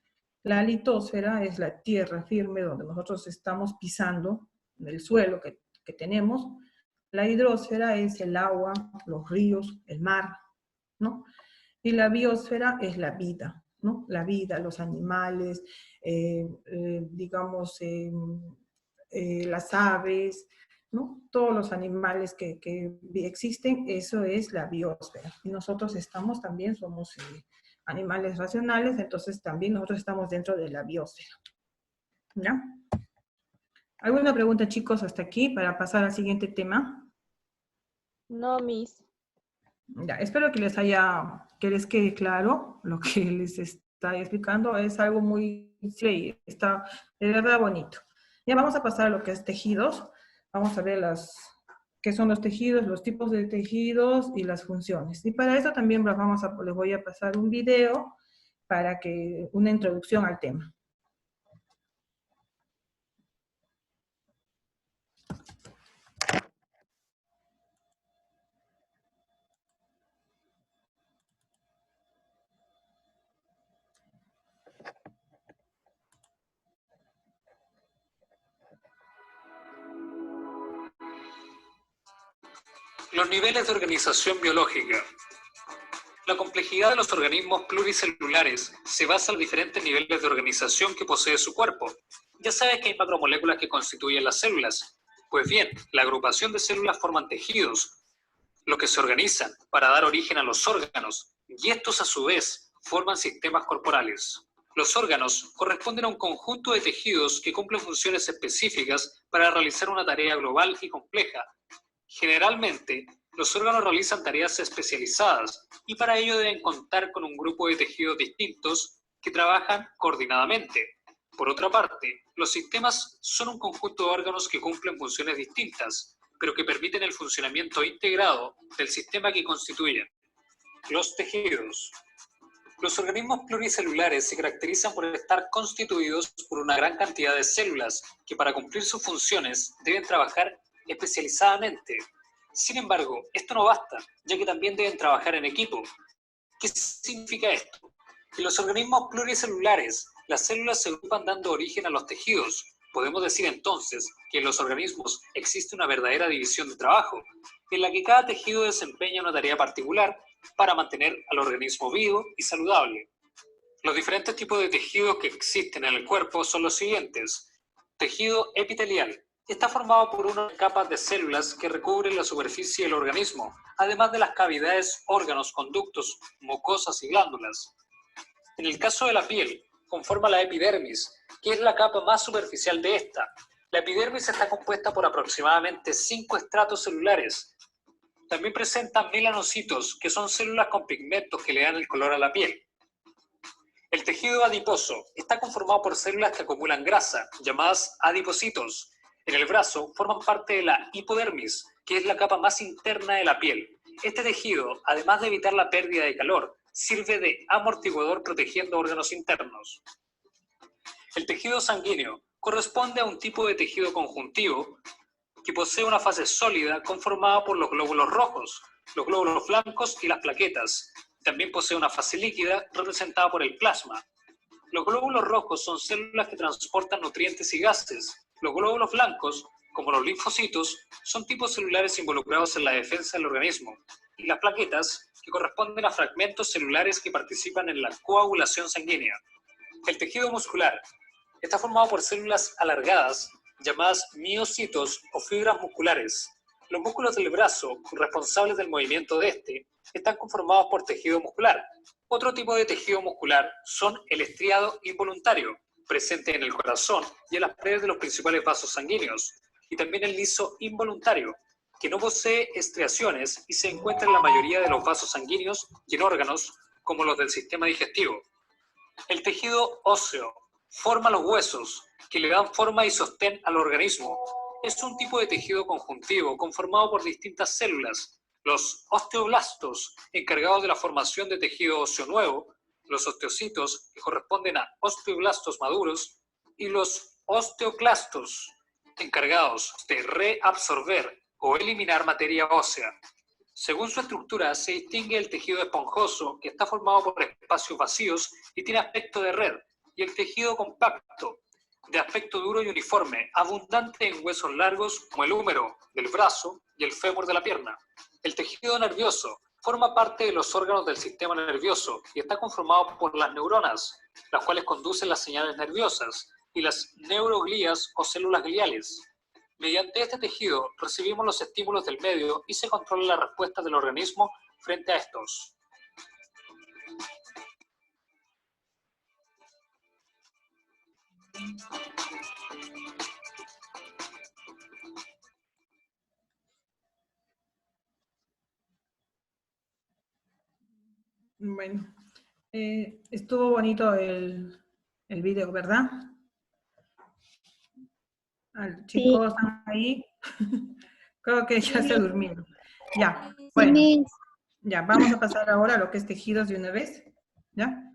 La litosfera es la tierra firme donde nosotros estamos pisando, el suelo que tenemos. La hidrosfera es el agua, los ríos, el mar, ¿no? Y la biosfera es la vida, ¿no? La vida, los animales, digamos, las aves, ¿no? Todos los animales que existen, eso es la biosfera. Y nosotros también somos animales racionales, entonces también nosotros estamos dentro de la biosfera. ¿Ya? ¿Alguna pregunta, chicos, hasta aquí para pasar al siguiente tema? No, Miss. Ya, espero que les quede claro lo que les está explicando. Es algo muy simple y está de verdad bonito. Ya vamos a pasar a lo que es tejidos. Vamos a ver qué son los tejidos, los tipos de tejidos y las funciones. Y para eso también les voy a pasar un video para una introducción al tema. Los niveles de organización biológica. La complejidad de los organismos pluricelulares se basa en los diferentes niveles de organización que posee su cuerpo. Ya sabes que hay macromoléculas que constituyen las células. Pues bien, la agrupación de células forman tejidos, los que se organizan para dar origen a los órganos, y estos a su vez forman sistemas corporales. Los órganos corresponden a un conjunto de tejidos que cumplen funciones específicas para realizar una tarea global y compleja. Generalmente, los órganos realizan tareas especializadas y para ello deben contar con un grupo de tejidos distintos que trabajan coordinadamente. Por otra parte, los sistemas son un conjunto de órganos que cumplen funciones distintas, pero que permiten el funcionamiento integrado del sistema que constituyen. Los tejidos. Los organismos pluricelulares se caracterizan por estar constituidos por una gran cantidad de células que para cumplir sus funciones deben trabajar especializadamente. Sin embargo, esto no basta, ya que también deben trabajar en equipo. ¿Qué significa esto? En los organismos pluricelulares, las células se agrupan dando origen a los tejidos. Podemos decir entonces que en los organismos existe una verdadera división de trabajo, en la que cada tejido desempeña una tarea particular para mantener al organismo vivo y saludable. Los diferentes tipos de tejidos que existen en el cuerpo son los siguientes. Tejido epitelial. Está formado por unas capas de células que recubren la superficie del organismo, además de las cavidades, órganos, conductos, mucosas y glándulas. En el caso de la piel, conforma la epidermis, que es la capa más superficial de esta. La epidermis está compuesta por aproximadamente 5 estratos celulares. También presenta melanocitos, que son células con pigmentos que le dan el color a la piel. El tejido adiposo está conformado por células que acumulan grasa, llamadas adipocitos. En el brazo forman parte de la hipodermis, que es la capa más interna de la piel. Este tejido, además de evitar la pérdida de calor, sirve de amortiguador protegiendo órganos internos. El tejido sanguíneo corresponde a un tipo de tejido conjuntivo que posee una fase sólida conformada por los glóbulos rojos, los glóbulos blancos y las plaquetas. También posee una fase líquida representada por el plasma. Los glóbulos rojos son células que transportan nutrientes y gases. Los glóbulos blancos, como los linfocitos, son tipos celulares involucrados en la defensa del organismo. Y las plaquetas, que corresponden a fragmentos celulares que participan en la coagulación sanguínea. El tejido muscular está formado por células alargadas, llamadas miocitos o fibras musculares. Los músculos del brazo, responsables del movimiento de este, están conformados por tejido muscular. Otro tipo de tejido muscular son el estriado involuntario, presente en el corazón y en las paredes de los principales vasos sanguíneos, y también el liso involuntario, que no posee estriaciones y se encuentra en la mayoría de los vasos sanguíneos y en órganos como los del sistema digestivo. El tejido óseo forma los huesos, que le dan forma y sostén al organismo. Es un tipo de tejido conjuntivo conformado por distintas células. Los osteoblastos, encargados de la formación de tejido óseo nuevo, los osteocitos, que corresponden a osteoblastos maduros, y los osteoclastos, encargados de reabsorber o eliminar materia ósea. Según su estructura, se distingue el tejido esponjoso, que está formado por espacios vacíos y tiene aspecto de red, y el tejido compacto, de aspecto duro y uniforme, abundante en huesos largos como el húmero del brazo y el fémur de la pierna. El tejido nervioso forma parte de los órganos del sistema nervioso y está conformado por las neuronas, las cuales conducen las señales nerviosas, y las neuroglías o células gliales. Mediante este tejido recibimos los estímulos del medio y se controla la respuesta del organismo frente a estos. Bueno, estuvo bonito el video, ¿verdad? Chicos, ¿están ahí? Creo que ya se durmieron. Ya, bueno. Ya, vamos a pasar ahora a lo que es tejidos de una vez. ¿Ya?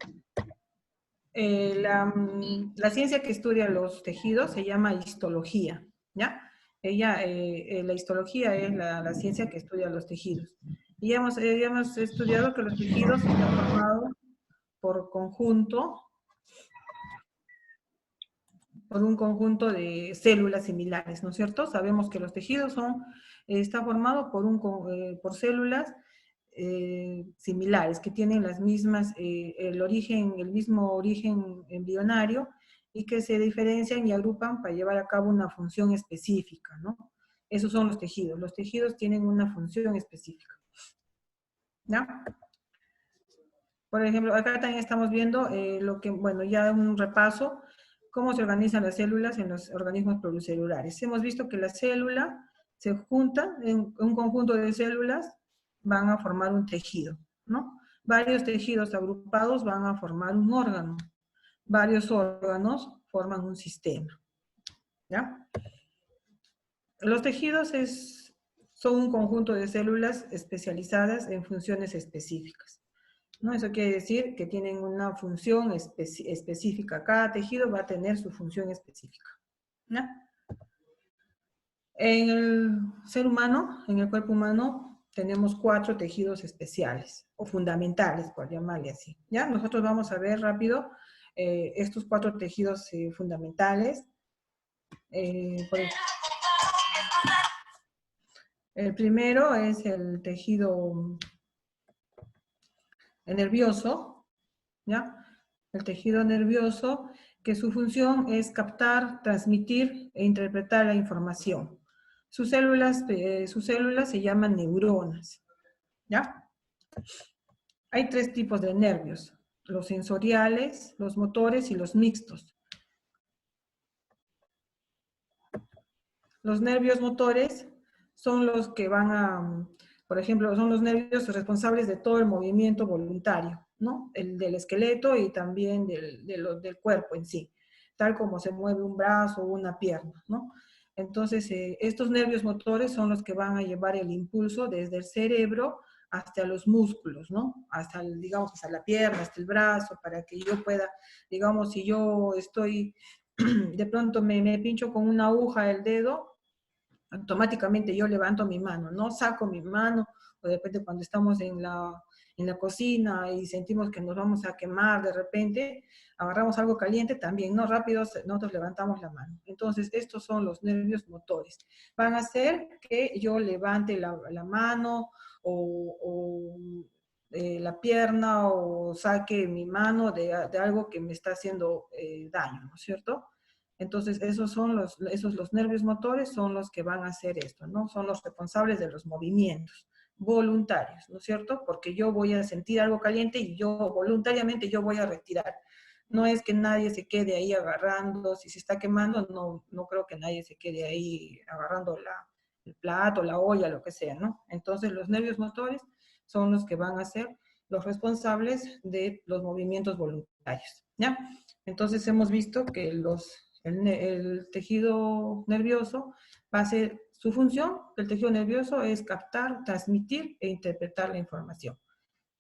La ciencia que estudia los tejidos se llama histología. ¿Ya? La histología es la ciencia que estudia los tejidos. Y hemos estudiado que los tejidos están formados por un conjunto de células similares, ¿no es cierto? Sabemos que los tejidos están formados por células similares, que tienen las mismas, el mismo origen embrionario, y que se diferencian y agrupan para llevar a cabo una función específica, ¿no? Esos son los tejidos. Los tejidos tienen una función específica. ¿Ya? Por ejemplo, acá también estamos viendo ya un repaso, cómo se organizan las células en los organismos pluricelulares. Hemos visto que la célula se junta en un conjunto de células, van a formar un tejido, ¿no? Varios tejidos agrupados van a formar un órgano. Varios órganos forman un sistema. ¿Ya? Los tejidos son un conjunto de células especializadas en funciones específicas, ¿no? Eso quiere decir que tienen una función específica. Cada tejido va a tener su función específica. ¿Ya? En el ser humano, en el cuerpo humano, tenemos 4 tejidos especiales, o fundamentales, por llamarle así. ¿Ya? Nosotros vamos a ver rápido estos 4 tejidos fundamentales. El primero es el tejido nervioso, ¿ya? El tejido nervioso, que su función es captar, transmitir e interpretar la información. Sus células se llaman neuronas, ¿ya? Hay 3 tipos de nervios: los sensoriales, los motores y los mixtos. Los nervios motores son los que por ejemplo, son los nervios responsables de todo el movimiento voluntario, ¿no? El del esqueleto y también del cuerpo en sí, tal como se mueve un brazo o una pierna, ¿no? Entonces, estos nervios motores son los que van a llevar el impulso desde el cerebro hasta los músculos, ¿no? Hasta, digamos, hasta la pierna, hasta el brazo, para que yo pueda, digamos, si yo estoy, de pronto me pincho con una aguja el dedo, automáticamente yo levanto mi mano, no saco mi mano, o de repente cuando estamos en la cocina y sentimos que nos vamos a quemar, de repente agarramos algo caliente, también, no, rápido nosotros levantamos la mano. Entonces, estos son los nervios motores. Van a hacer que yo levante la mano, o la pierna, o saque mi mano de algo que me está haciendo daño, ¿no es cierto? Entonces, esos los nervios motores son los que van a hacer esto, ¿no? Son los responsables de los movimientos voluntarios, ¿no es cierto? Porque yo voy a sentir algo caliente y voluntariamente yo voy a retirar. No es que nadie se quede ahí agarrando, si se está quemando, no creo que nadie se quede ahí agarrando el plato, la olla, lo que sea, ¿no? Entonces, los nervios motores son los que van a hacer los responsables de los movimientos voluntarios, ¿ya? Entonces hemos visto que el tejido nervioso va a ser, su función del tejido nervioso es captar, transmitir e interpretar la información.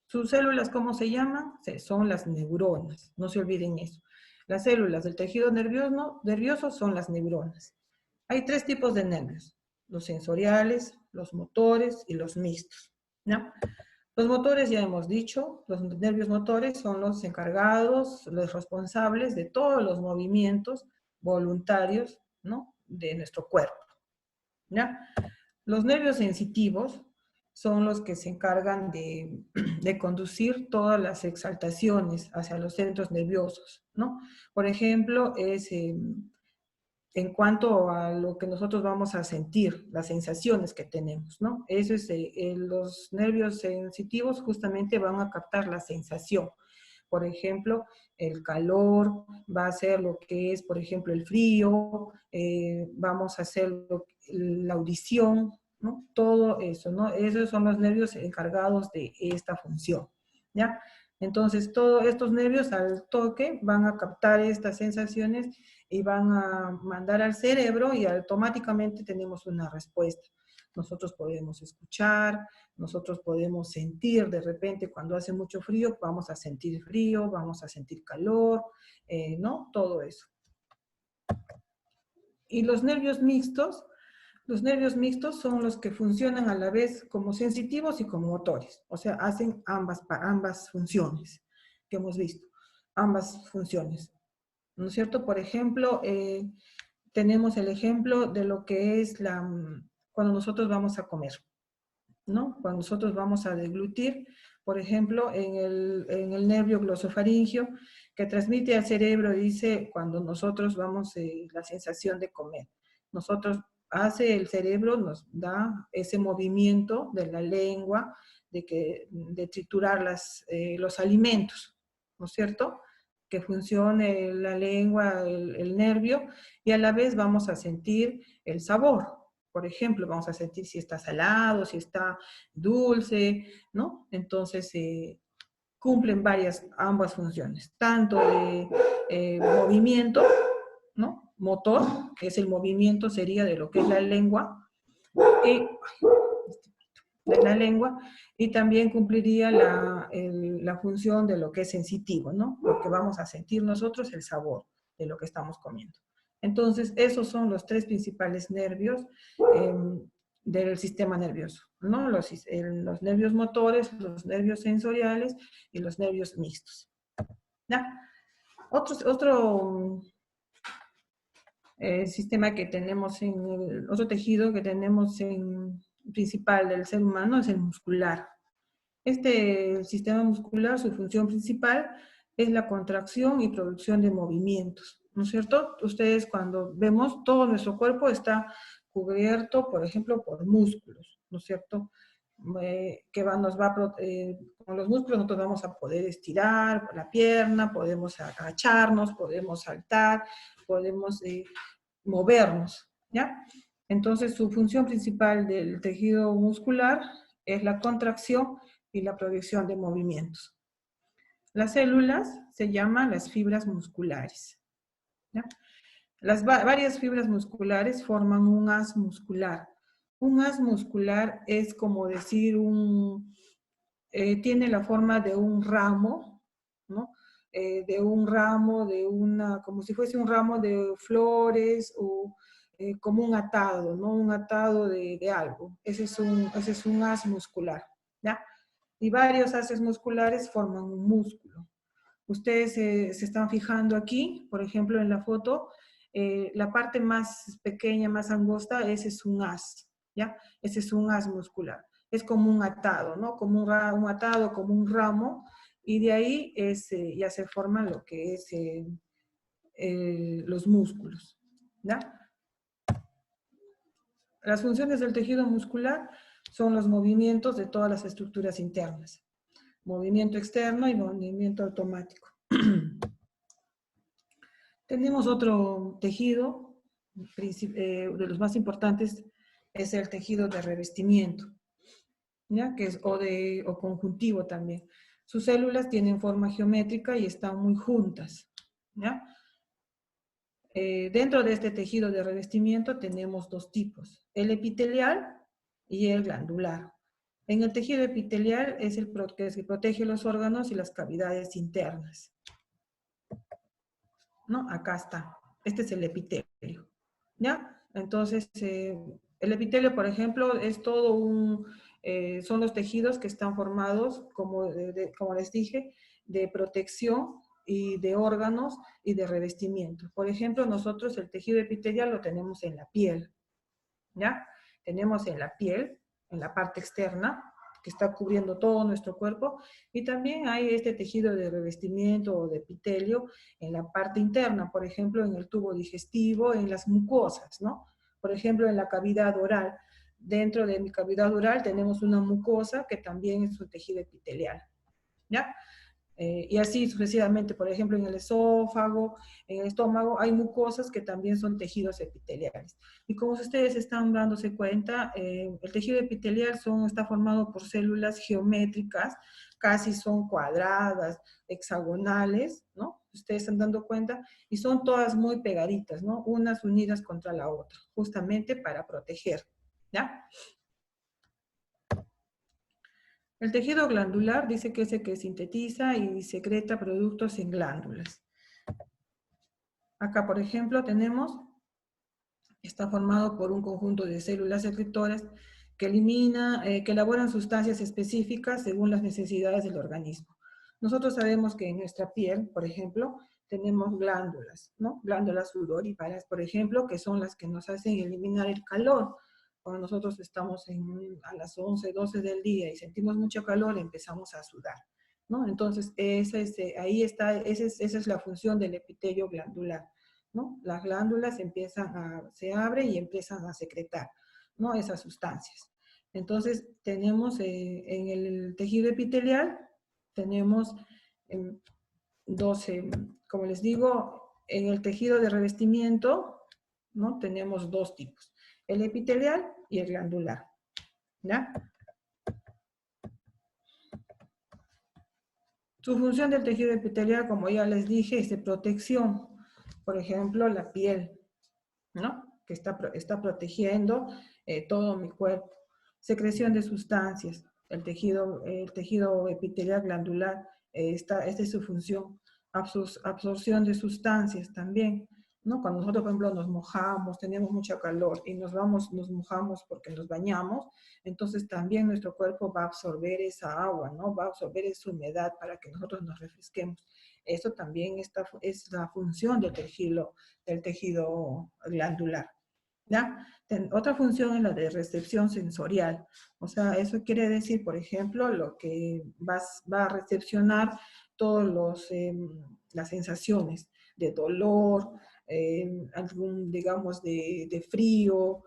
Sus células, ¿cómo se llaman? Son las neuronas, no se olviden eso. Las células del tejido nervioso son las neuronas. Hay 3 tipos de nervios, los sensoriales, los motores y los mixtos, ¿no? Los motores ya hemos dicho, los nervios motores son los encargados, los responsables de todos los movimientos voluntarios, ¿no?, de nuestro cuerpo, ¿ya? Los nervios sensitivos son los que se encargan de conducir todas las exaltaciones hacia los centros nerviosos, ¿no? Por ejemplo, en cuanto a lo que nosotros vamos a sentir, las sensaciones que tenemos, ¿no? Eso es, los nervios sensitivos justamente van a captar la sensación. Por ejemplo, el calor va a ser lo que es, por ejemplo, el frío, vamos a hacer la audición, ¿no? Todo eso, ¿no? Esos son los nervios encargados de esta función, ¿ya? Entonces, todos estos nervios al toque van a captar estas sensaciones y van a mandar al cerebro y automáticamente tenemos una respuesta. Nosotros podemos escuchar, nosotros podemos sentir de repente cuando hace mucho frío, vamos a sentir frío, vamos a sentir calor, ¿no? Todo eso. Y los nervios mixtos son los que funcionan a la vez como sensitivos y como motores. O sea, hacen ambas funciones que hemos visto, ambas funciones. ¿No es cierto? Por ejemplo, tenemos el ejemplo de lo que es cuando nosotros vamos a comer, ¿no? Cuando nosotros vamos a deglutir, por ejemplo, en el nervio glosofaringio, que transmite al cerebro, dice, cuando nosotros vamos, la sensación de comer. El cerebro nos da ese movimiento de la lengua, de triturar los alimentos, ¿no es cierto?, que funcione la lengua, el nervio, y a la vez vamos a sentir el sabor. Por ejemplo, vamos a sentir si está salado, si está dulce, ¿no? Entonces, cumplen ambas funciones, tanto de movimiento, ¿no?, motor, que es el movimiento, sería de lo que es la lengua, y también cumpliría la función de lo que es sensitivo, ¿no? Porque vamos a sentir nosotros el sabor de lo que estamos comiendo. Entonces, esos son los 3 principales nervios del sistema nervioso, ¿no? Los nervios motores, los nervios sensoriales y los nervios mixtos. ¿Ya? Otro sistema que tenemos otro tejido que tenemos principal del ser humano es el muscular. Este sistema muscular, su función principal es la contracción y producción de movimientos, ¿no es cierto? Ustedes cuando vemos, todo nuestro cuerpo está cubierto, por ejemplo, por músculos, ¿no es cierto? Con los músculos nosotros vamos a poder estirar la pierna, podemos agacharnos, podemos saltar, podemos movernos, ¿ya? Entonces, su función principal del tejido muscular es la contracción y la producción de movimientos. Las células se llaman las fibras musculares, ¿ya? Varias fibras musculares forman un haz muscular. Un haz muscular es como decir tiene la forma de un ramo, ¿no? Como si fuese un ramo de flores o como un atado, ¿no? Un atado de algo. Ese es un haz muscular, ¿ya? Y varios haces musculares forman un músculo. Ustedes se están fijando aquí, por ejemplo, en la foto, la parte más pequeña, más angosta, ese es un haz, ¿ya? Ese es un haz muscular. Es como un atado, ¿no? Como un atado, como un ramo, y de ahí ya se forman lo que es los músculos, ¿ya? Las funciones del tejido muscular son los movimientos de todas las estructuras internas. Movimiento externo y movimiento automático. Tenemos otro tejido, de los más importantes, es el tejido de revestimiento, ¿ya? Que es, o conjuntivo también. Sus células tienen forma geométrica y están muy juntas, ¿ya? Dentro de este tejido de revestimiento tenemos dos tipos, el epitelial y el glandular. En el tejido epitelial es el que protege los órganos y las cavidades internas. ¿No? Acá está. Este es el epitelio. ¿Ya? Entonces, el epitelio, por ejemplo, es todo son los tejidos que están formados, como les dije, de protección y de órganos y de revestimiento. Por ejemplo, nosotros el tejido epitelial lo tenemos en la piel. ¿Ya? Tenemos en la piel, en la parte externa, que está cubriendo todo nuestro cuerpo, y también hay este tejido de revestimiento o de epitelio en la parte interna, por ejemplo, en el tubo digestivo, en las mucosas, ¿no? Por ejemplo, en la cavidad oral. Dentro de mi cavidad oral tenemos una mucosa que también es un tejido epitelial, ¿ya? Y así sucesivamente, por ejemplo, en el esófago, en el estómago, hay mucosas que también son tejidos epiteliales. Y como ustedes están dándose cuenta, el tejido epitelial está formado por células geométricas, casi son cuadradas, hexagonales, ¿no? Ustedes están dando cuenta, y son todas muy pegaditas, ¿no? Unas unidas contra la otra, justamente para proteger, ¿ya? El tejido glandular dice que es el que sintetiza y secreta productos en glándulas. Acá, por ejemplo, está formado por un conjunto de células secretoras que elaboran sustancias específicas según las necesidades del organismo. Nosotros sabemos que en nuestra piel, por ejemplo, tenemos glándulas, ¿no? Glándulas sudoríparas, por ejemplo, que son las que nos hacen eliminar el calor. Cuando nosotros estamos a las 11, 12 del día y sentimos mucho calor, empezamos a sudar, ¿no? Entonces, esa es la función del epitelio glandular, ¿no? Las glándulas se abren y empiezan a secretar, ¿no? Esas sustancias. Entonces, tenemos en el tejido epitelial, tenemos como les digo, en el tejido de revestimiento, ¿no? Tenemos dos tipos, el epitelial y el glandular, ¿ya? Su función del tejido epitelial, como ya les dije, es de protección. Por ejemplo, la piel, ¿no? Que está protegiendo todo mi cuerpo. Secreción de sustancias. El tejido epitelial glandular, esta es su función. Absorción de sustancias también, ¿no? Cuando nosotros, por ejemplo, nos mojamos, tenemos mucho calor y nos mojamos porque nos bañamos, entonces también nuestro cuerpo va a absorber esa agua, ¿no? Va a absorber esa humedad para que nosotros nos refresquemos. Eso también es la función del tejido glandular, ¿ya? Otra función es la de recepción sensorial. O sea, eso quiere decir, por ejemplo, lo que va a recepcionar todas las sensaciones de dolor, digamos, de frío,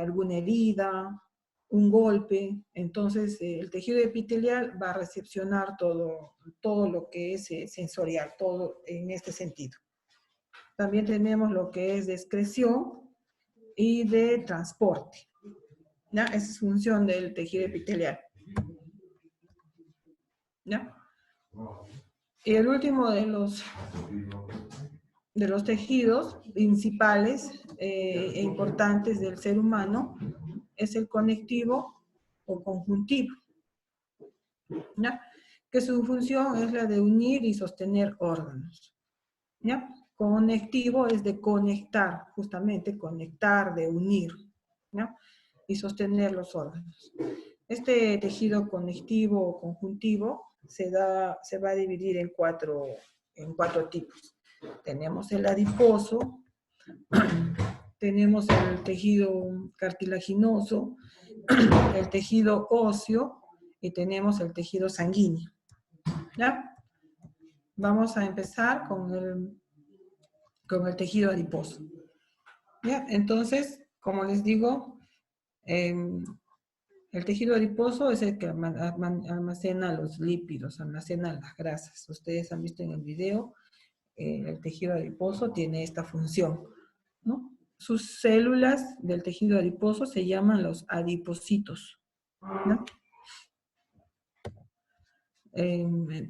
alguna herida, un golpe. Entonces, el tejido epitelial va a recepcionar todo lo que es sensorial, todo en este sentido. También tenemos lo que es de excreción y de transporte, ¿ya? Esa es función del tejido epitelial, ¿ya? Y el último de los tejidos principales e importantes del ser humano es el conectivo o conjuntivo, ¿ya? Que su función es la de unir y sostener órganos, ¿ya? Conectivo es de conectar, justamente conectar, de unir, ¿ya? Y sostener los órganos. Este tejido conectivo o conjuntivo se va a dividir en cuatro tipos. Tenemos el adiposo, tenemos el tejido cartilaginoso, el tejido óseo y tenemos el tejido sanguíneo, ¿ya? Vamos a empezar con el tejido adiposo, ¿ya? Entonces, como les digo, el tejido adiposo es el que almacena los lípidos, almacena las grasas. Ustedes han visto en el video, el tejido adiposo tiene esta función, ¿no? Sus células del tejido adiposo se llaman los adipocitos, ¿no?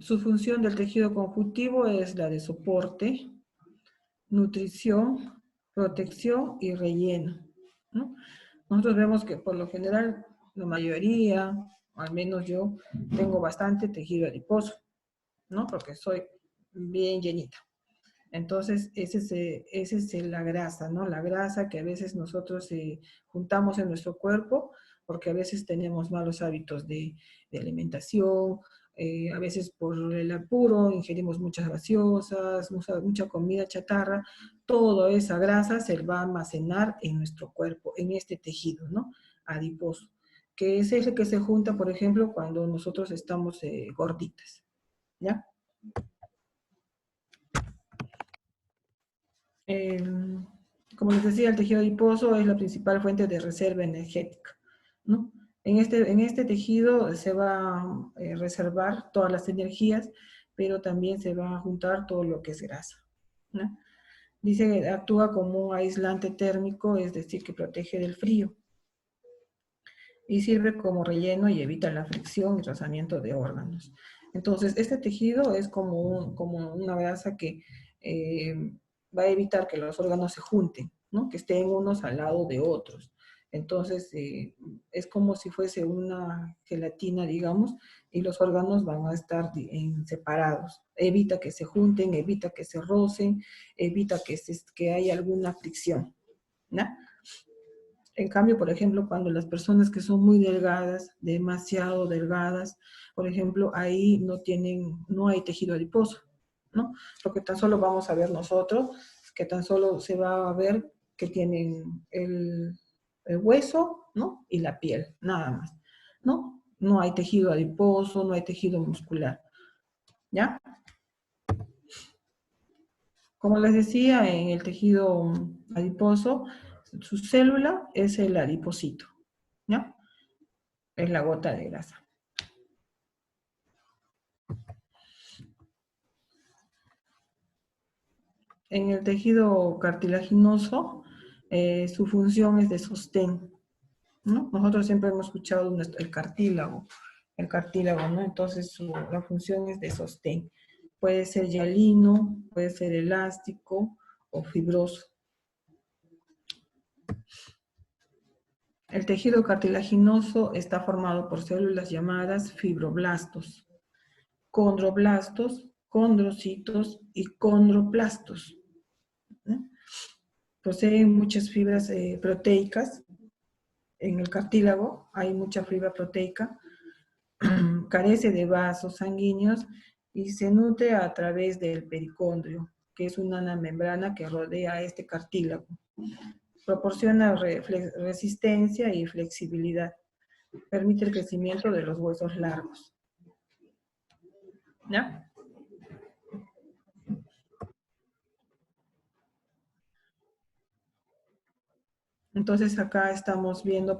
Su función del tejido conjuntivo es la de soporte, nutrición, protección y relleno, ¿no? Nosotros vemos que por lo general, la mayoría, al menos yo, tengo bastante tejido adiposo, ¿no? Porque soy bien llenita. Entonces, esa es la grasa, ¿no? La grasa que a veces nosotros juntamos en nuestro cuerpo, porque a veces tenemos malos hábitos de alimentación, a veces por el apuro ingerimos muchas gaseosas, mucha comida chatarra, toda esa grasa se va a almacenar en nuestro cuerpo, en este tejido, ¿no? Adiposo, que es el que se junta, por ejemplo, cuando nosotros estamos gorditas, ¿ya? Como les decía, el tejido adiposo es la principal fuente de reserva energética, ¿no? En este tejido se va a reservar todas las energías, pero también se va a juntar todo lo que es grasa, ¿no? Dice que actúa como un aislante térmico, es decir, que protege del frío. Y sirve como relleno y evita la fricción y rozamiento de órganos. Entonces, este tejido es como una grasa que va a evitar que los órganos se junten, ¿no? Que estén unos al lado de otros. Entonces, es como si fuese una gelatina, digamos, y los órganos van a estar separados. Evita que se junten, evita que se rocen, evita que haya alguna fricción, ¿no? En cambio, por ejemplo, cuando las personas que son muy delgadas, demasiado delgadas, por ejemplo, ahí no hay tejido adiposo, ¿no? Lo que tan solo vamos a ver nosotros, que tan solo se va a ver que tienen el hueso, ¿no? Y la piel, nada más, ¿no? No hay tejido adiposo, no hay tejido muscular, ¿ya? Como les decía, en el tejido adiposo, su célula es el adipocito, ¿no? Es la gota de grasa. En el tejido cartilaginoso, su función es de sostén, ¿no? Nosotros siempre hemos escuchado el cartílago, ¿no? Entonces la función es de sostén. Puede ser hialino, puede ser elástico o fibroso. El tejido cartilaginoso está formado por células llamadas fibroblastos, condroblastos, condrocitos y condroplastos. Poseen muchas fibras proteicas. En el cartílago hay mucha fibra proteica, carece de vasos sanguíneos y se nutre a través del pericondrio, que es una membrana que rodea este cartílago. Proporciona resistencia y flexibilidad. Permite el crecimiento de los huesos largos. ¿Ya? Entonces acá estamos viendo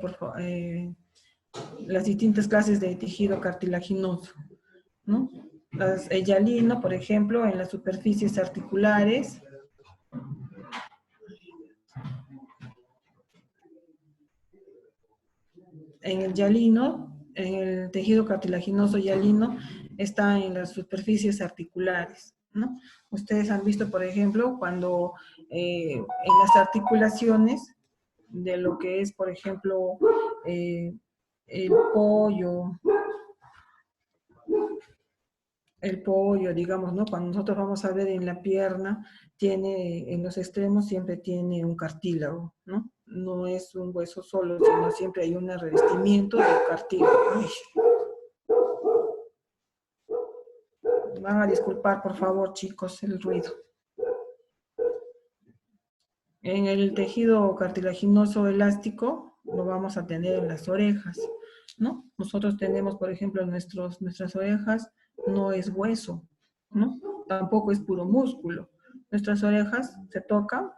las distintas clases de tejido cartilaginoso, ¿no? El hialino, por ejemplo, en las superficies articulares. En el hialino, en el tejido cartilaginoso hialino, está en las superficies articulares, ¿no? Ustedes han visto, por ejemplo, cuando en las articulaciones de lo que es, por ejemplo, el pollo, digamos, ¿no? Cuando nosotros vamos a ver en la pierna, en los extremos siempre tiene un cartílago, ¿no? No es un hueso solo, sino siempre hay un revestimiento de cartílago. Ay. Van a disculpar, por favor, chicos, el ruido. En el tejido cartilaginoso elástico lo vamos a tener en las orejas, ¿no? Nosotros tenemos, por ejemplo, nuestras orejas, no es hueso, ¿no? Tampoco es puro músculo. Nuestras orejas se tocan,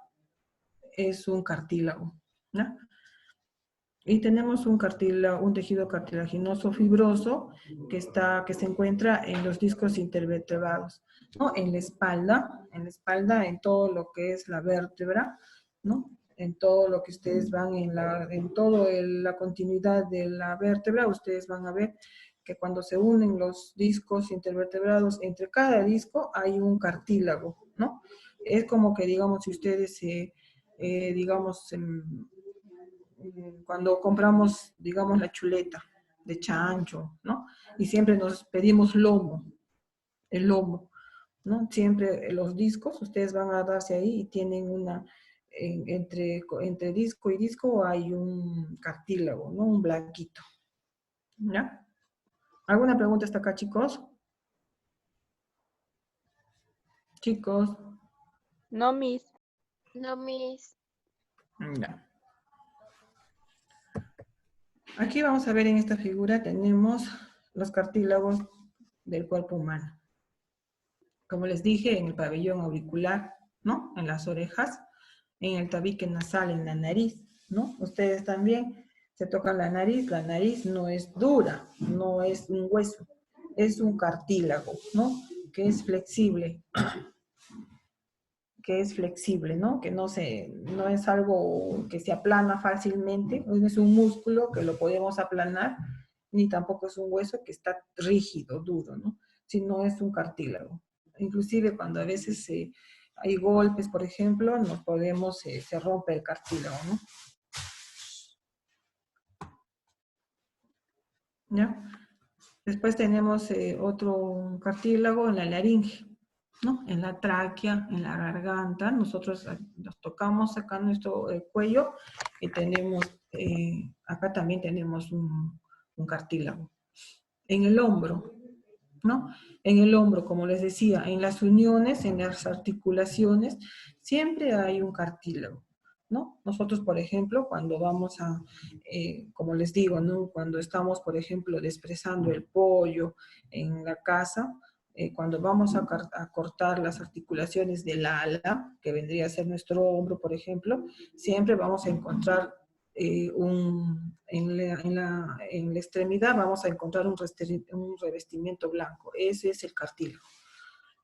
es un cartílago, ¿no? Y tenemos un tejido cartilaginoso fibroso que se encuentra en los discos intervertebrados, ¿no? En la espalda, en todo lo que es la vértebra, ¿no? En todo lo que ustedes van en toda la continuidad de la vértebra, ustedes van a ver que cuando se unen los discos intervertebrados, entre cada disco hay un cartílago, ¿no? Es como que, digamos, si ustedes, digamos, cuando compramos, digamos, la chuleta de chancho, ¿no? Y siempre nos pedimos lomo, el lomo, ¿no? Siempre los discos, ustedes van a darse ahí y tienen una, entre disco y disco hay un cartílago, ¿no? Un blanquito, ¿ya? ¿Alguna pregunta hasta acá, chicos? Chicos. No, Miss. No, Miss. Ya. Aquí vamos a ver en esta figura, tenemos los cartílagos del cuerpo humano. Como les dije, en el pabellón auricular, ¿no? En las orejas, en el tabique nasal, en la nariz, ¿no? Ustedes también se tocan la nariz no es dura, no es un hueso, es un cartílago, ¿no? Que es flexible, ¿no? Que no es algo que se aplana fácilmente, no es un músculo que lo podemos aplanar, ni tampoco es un hueso que está rígido, duro, ¿no? Sino es un cartílago. Inclusive cuando a veces hay golpes, por ejemplo, se rompe el cartílago, ¿no? ¿Ya? Después tenemos otro cartílago en la laringe, ¿no? En la tráquea, en la garganta. Nosotros nos tocamos acá nuestro cuello y tenemos, acá también tenemos un cartílago. En el hombro, ¿no? En el hombro, como les decía, en las uniones, en las articulaciones, siempre hay un cartílago, ¿no? Nosotros, por ejemplo, cuando vamos a, como les digo, ¿no? Cuando estamos, por ejemplo, despresando el pollo en la casa, cuando vamos a cortar las articulaciones del ala, que vendría a ser nuestro hombro, por ejemplo, siempre vamos a encontrar en la extremidad vamos a encontrar un revestimiento blanco. Ese es el cartílago.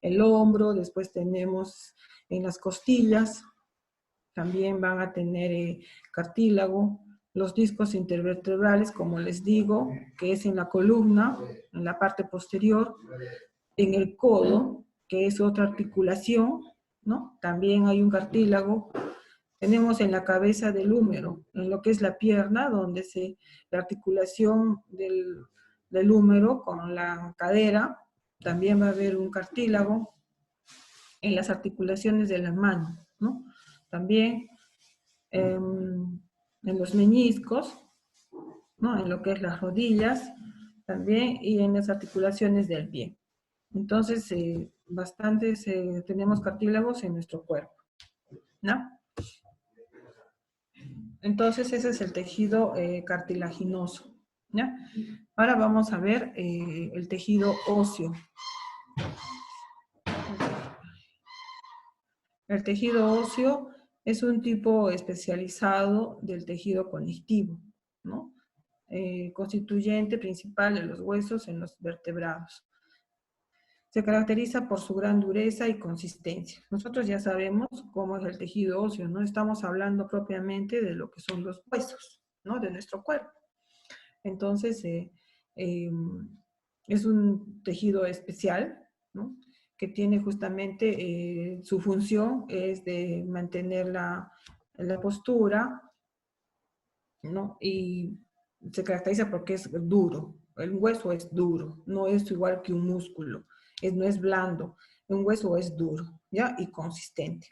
El hombro, después tenemos en las costillas, también van a tener cartílago. Los discos intervertebrales, como les digo, que es en la columna, en la parte posterior, en el codo, que es otra articulación, ¿no? También hay un cartílago. Tenemos en la cabeza del húmero, en lo que es la pierna, donde la articulación del húmero con la cadera, también va a haber un cartílago. En las articulaciones de la mano, ¿no? También en los meñiscos, ¿no? En lo que es las rodillas, también, y en las articulaciones del pie. Entonces, tenemos cartílagos en nuestro cuerpo, ¿no? Entonces, ese es el tejido cartilaginoso, ¿ya? Ahora vamos a ver el tejido óseo. El tejido óseo es un tipo especializado del tejido conectivo, ¿no? Constituyente principal de los huesos en los vertebrados. Se caracteriza por su gran dureza y consistencia. Nosotros ya sabemos cómo es el tejido óseo, no estamos hablando propiamente de lo que son los huesos, ¿no? De nuestro cuerpo. Entonces, es un tejido especial, ¿no? Que tiene justamente su función es de mantener la postura, ¿no? Y se caracteriza porque es duro. El hueso es duro, no es igual que un músculo, no es blando. Un hueso es duro, ¿ya? Y consistente.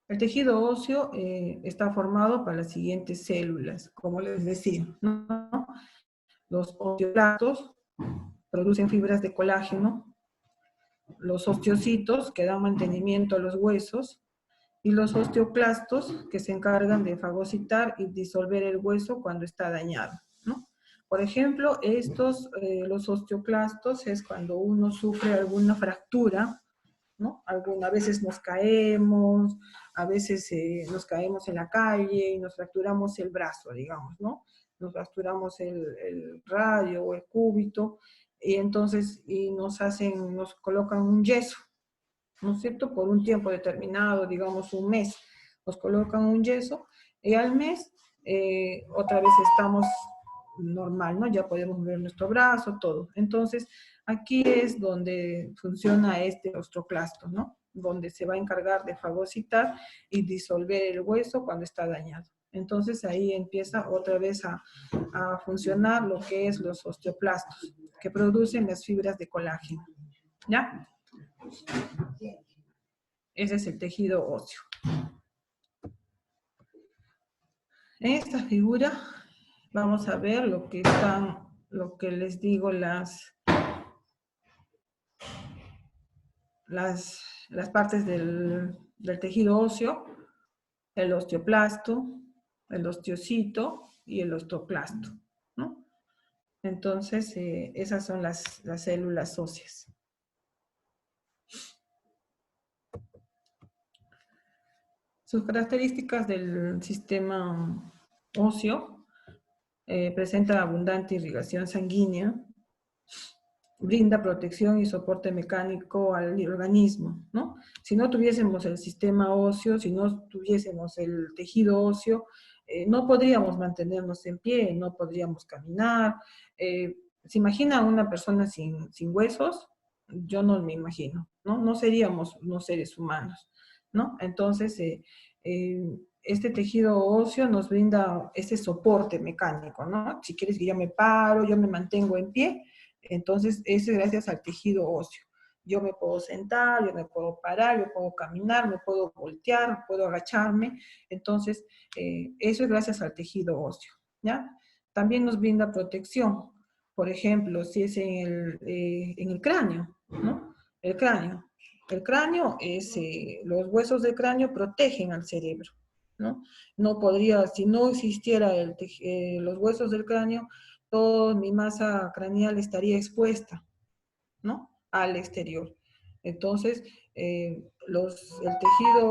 El tejido óseo está formado por las siguientes células, como les decía, ¿no? Los osteoblastos producen fibras de colágeno, los osteocitos que dan mantenimiento a los huesos, y los osteoclastos que se encargan de fagocitar y disolver el hueso cuando está dañado, ¿no? Por ejemplo, los osteoclastos es cuando uno sufre alguna fractura, ¿no? A veces nos caemos, a veces nos caemos en la calle y nos fracturamos el brazo, digamos, ¿no? Nos fracturamos el radio o el cúbito, y entonces nos colocan un yeso, ¿no es cierto? Por un tiempo determinado, digamos un mes, nos colocan un yeso, y al mes otra vez estamos normal, ¿no? Ya podemos mover nuestro brazo, todo. Entonces, aquí es donde funciona este osteoclasto, ¿no? Donde se va a encargar de fagocitar y disolver el hueso cuando está dañado. Entonces, ahí empieza otra vez a funcionar lo que es los osteoplastos, que producen las fibras de colágeno, ¿ya? Ese es el tejido óseo. En esta figura vamos a ver lo que les digo, las partes del tejido óseo, el osteoplasto, el osteocito y el osteoclasto, ¿no? Entonces, esas son las células óseas. Sus características del sistema óseo: presenta abundante irrigación sanguínea, brinda protección y soporte mecánico al organismo, ¿no? Si no tuviésemos el sistema óseo, si no tuviésemos el tejido óseo, no podríamos mantenernos en pie, no podríamos caminar. ¿Se imagina una persona sin huesos? Yo no me imagino, ¿no? No seríamos unos seres humanos, ¿no? Entonces, este tejido óseo nos brinda ese soporte mecánico, ¿no? Si quieres que yo me paro, yo me mantengo en pie, entonces eso es gracias al tejido óseo. Yo me puedo sentar, yo me puedo parar, yo puedo caminar, me puedo voltear, puedo agacharme. Entonces, eso es gracias al tejido óseo, ¿ya? También nos brinda protección. Por ejemplo, si es en el cráneo, ¿no? El cráneo. El cráneo es, los huesos del cráneo protegen al cerebro, ¿no? No podría, si no existiera los huesos del cráneo, toda mi masa craneal estaría expuesta, ¿no? Al exterior. Entonces, el tejido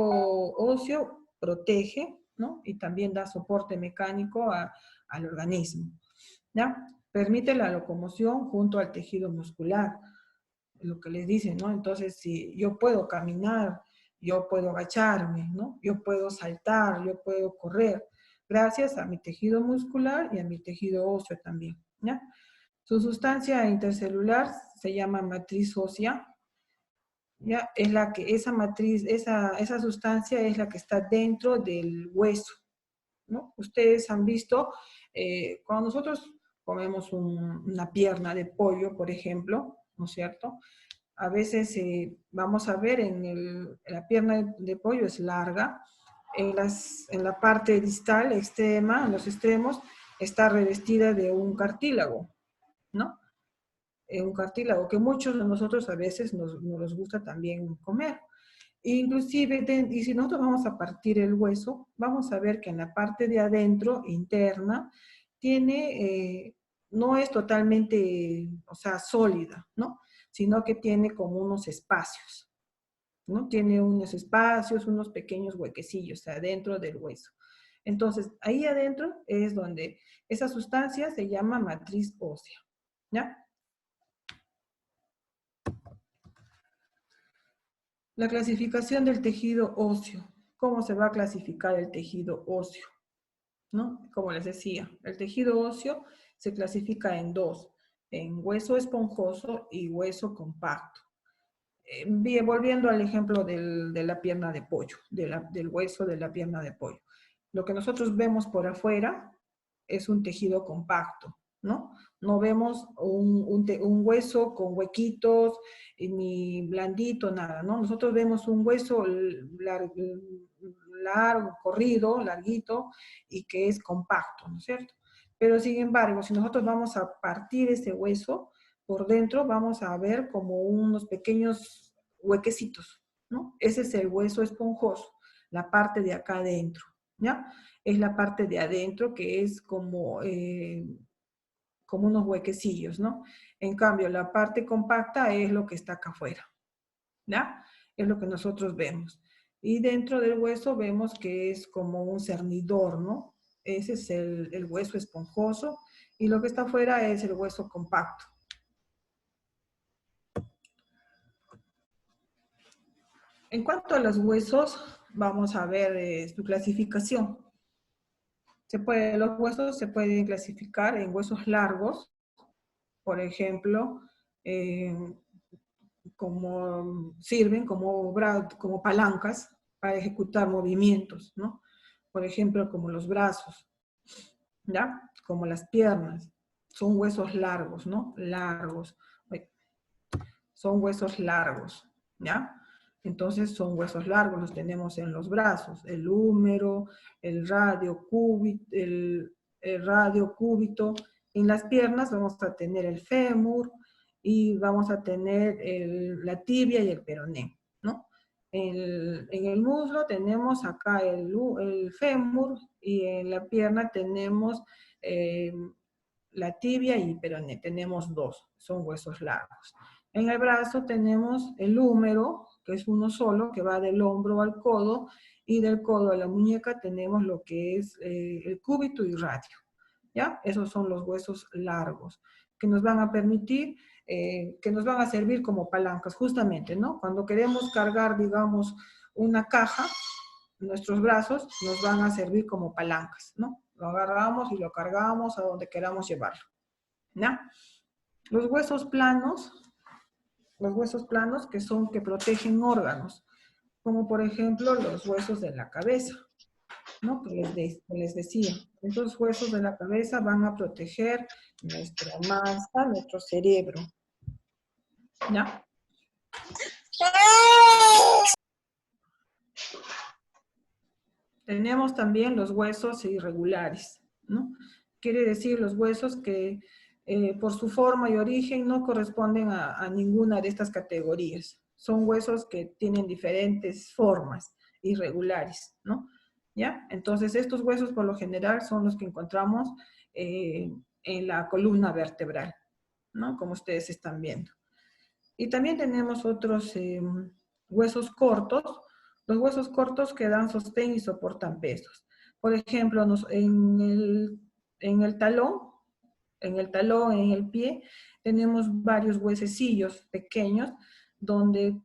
óseo protege, ¿no? Y también da soporte mecánico al organismo, ¿ya? Permite la locomoción junto al tejido muscular, lo que les dicen, ¿no? Entonces, si yo puedo caminar, yo puedo agacharme, ¿no? Yo puedo saltar, yo puedo correr, gracias a mi tejido muscular y a mi tejido óseo también, ¿ya? Su sustancia intercelular se llama matriz ósea, ¿ya? Es la que, esa matriz, esa sustancia es la que está dentro del hueso, ¿no? Ustedes han visto, cuando nosotros comemos una pierna de pollo, por ejemplo, ¿no es cierto? A veces vamos a ver la pierna de pollo es larga, en la parte distal, extrema, en los extremos, está revestida de un cartílago, ¿no? Un cartílago que muchos de nosotros a veces nos gusta también comer. Inclusive, y si nosotros vamos a partir el hueso, vamos a ver que en la parte de adentro, interna, no es totalmente, o sea, sólida, ¿no? Sino que tiene como unos espacios, ¿no? Tiene unos espacios, unos pequeños huequecillos adentro del hueso. Entonces, ahí adentro es donde esa sustancia se llama matriz ósea, ¿ya? La clasificación del tejido óseo. ¿Cómo se va a clasificar el tejido óseo? ¿No? Como les decía, el tejido óseo se clasifica en dos, en hueso esponjoso y hueso compacto. Bien, volviendo al ejemplo de la pierna de pollo, del hueso de la pierna de pollo. Lo que nosotros vemos por afuera es un tejido compacto, ¿no? No vemos un hueso con huequitos, ni blandito, nada, ¿no? Nosotros vemos un hueso largo, corrido, larguito, y que es compacto, ¿no es cierto? Pero sin embargo, si nosotros vamos a partir ese hueso, por dentro vamos a ver como unos pequeños huequecitos, ¿no? Ese es el hueso esponjoso, la parte de acá adentro, ¿ya? Es la parte de adentro que es como unos huequecillos, ¿no? En cambio, la parte compacta es lo que está acá afuera, ¿ya? Es lo que nosotros vemos. Y dentro del hueso vemos que es como un cernidor, ¿no? Ese es el hueso esponjoso, y lo que está afuera es el hueso compacto. En cuanto a los huesos, vamos a ver su clasificación. Los huesos se pueden clasificar en huesos largos, por ejemplo, sirven como palancas para ejecutar movimientos, ¿no? Por ejemplo, como los brazos, ¿ya? Como las piernas. Son huesos largos, ¿no? Largos. Son huesos largos, ¿ya? Entonces son huesos largos, los tenemos en los brazos, el húmero, el radiocúbito, En las piernas vamos a tener el fémur y vamos a tener la tibia y el peroné, ¿no? En el muslo tenemos acá el fémur y en la pierna tenemos la tibia y peroné. Tenemos dos, son huesos largos. En el brazo tenemos el húmero, que es uno solo, que va del hombro al codo, y del codo a la muñeca tenemos lo que es el cúbito y radio, ¿ya? Esos son los huesos largos, que nos van a permitir, que nos van a servir como palancas, justamente, ¿no? Cuando queremos cargar, digamos, una caja, nuestros brazos nos van a servir como palancas, ¿no? Lo agarramos y lo cargamos a donde queramos llevarlo, ¿ya? Los huesos planos que protegen órganos, como por ejemplo los huesos de la cabeza, ¿no? Que les decía. Estos huesos de la cabeza van a proteger nuestra masa, nuestro cerebro, ¿ya? Tenemos también los huesos irregulares, ¿no? Quiere decir los huesos que por su forma y origen no corresponden a ninguna de estas categorías. Son huesos que tienen diferentes formas irregulares, ¿no? ¿Ya? Entonces estos huesos por lo general son los que encontramos en la columna vertebral, ¿no? Como ustedes están viendo. Y también tenemos otros huesos cortos. Los huesos cortos que dan sostén y soportan pesos. Por ejemplo, en el talón, en el pie, tenemos varios huesecillos pequeños donde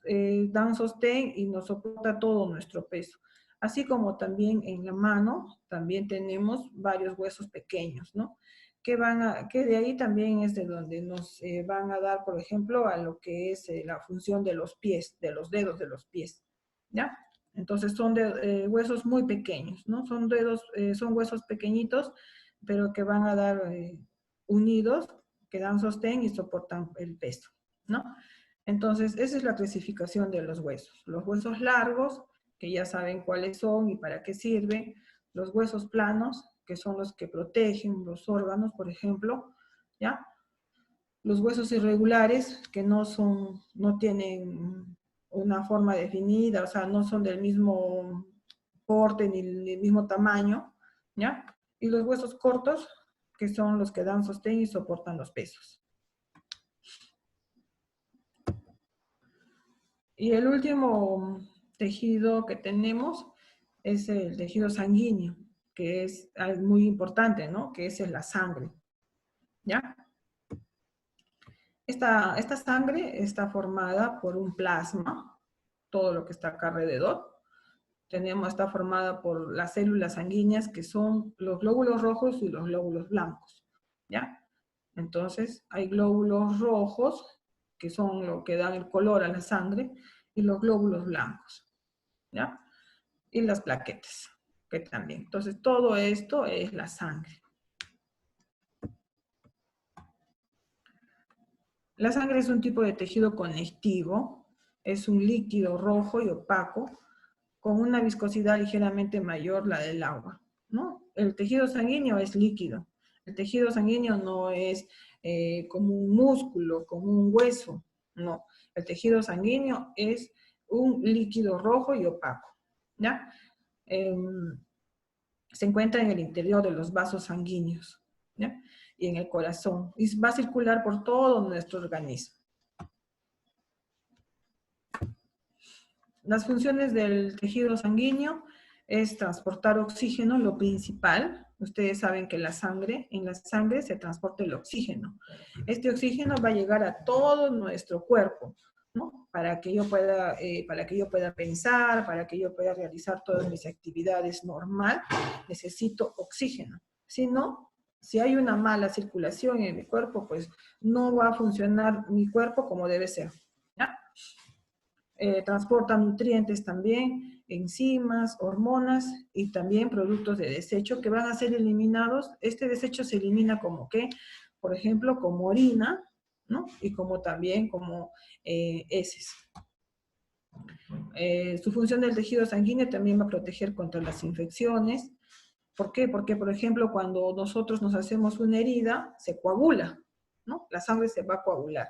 dan sostén y nos soporta todo nuestro peso. Así como también en la mano, también tenemos varios huesos pequeños, ¿no? Que de ahí también es de donde nos van a dar, por ejemplo, a lo que es la función de los pies, de los dedos de los pies, ¿ya? Entonces son huesos muy pequeños, ¿no? Son huesos pequeñitos, pero que van a dar unidos, que dan sostén y soportan el peso, ¿no? Entonces, esa es la clasificación de los huesos. Los huesos largos, que ya saben cuáles son y para qué sirven. Los huesos planos, que son los que protegen los órganos, por ejemplo, ¿ya? Los huesos irregulares, que no tienen una forma definida, o sea, no son del mismo porte ni del mismo tamaño, ¿ya? Y los huesos cortos, que son los que dan sostén y soportan los pesos. Y el último tejido que tenemos es el tejido sanguíneo, que es muy importante, ¿no? Que es la sangre, ¿ya? Esta sangre está formada por un plasma, todo lo que está acá alrededor. Está formada por las células sanguíneas, que son los glóbulos rojos y los glóbulos blancos, ¿ya? Entonces, hay glóbulos rojos, que son lo que dan el color a la sangre, y los glóbulos blancos, ¿ya? Y las plaquetas, que también. Entonces, todo esto es la sangre. La sangre es un tipo de tejido conectivo, es un líquido rojo y opaco, con una viscosidad ligeramente mayor la del agua, ¿no? El tejido sanguíneo es líquido. El tejido sanguíneo no es como un músculo, como un hueso, no. El tejido sanguíneo es un líquido rojo y opaco, ¿ya? Se encuentra en el interior de los vasos sanguíneos, ¿ya? Y en el corazón, y va a circular por todo nuestro organismo. Las funciones del tejido sanguíneo es transportar oxígeno, lo principal. Ustedes saben que en la sangre se transporta el oxígeno. Este oxígeno va a llegar a todo nuestro cuerpo, ¿no? Para que yo pueda pensar, para que yo pueda realizar todas mis actividades normal, necesito oxígeno. Si no, si hay una mala circulación en mi cuerpo, pues no va a funcionar mi cuerpo como debe ser, ¿ya? Transporta nutrientes también, enzimas, hormonas y también productos de desecho que van a ser eliminados. Este desecho se elimina como que, por ejemplo, como orina, ¿no? Y como también como heces. Su función del tejido sanguíneo también va a proteger contra las infecciones. ¿Por qué? Porque, por ejemplo, cuando nosotros nos hacemos una herida, se coagula, ¿no? La sangre se va a coagular.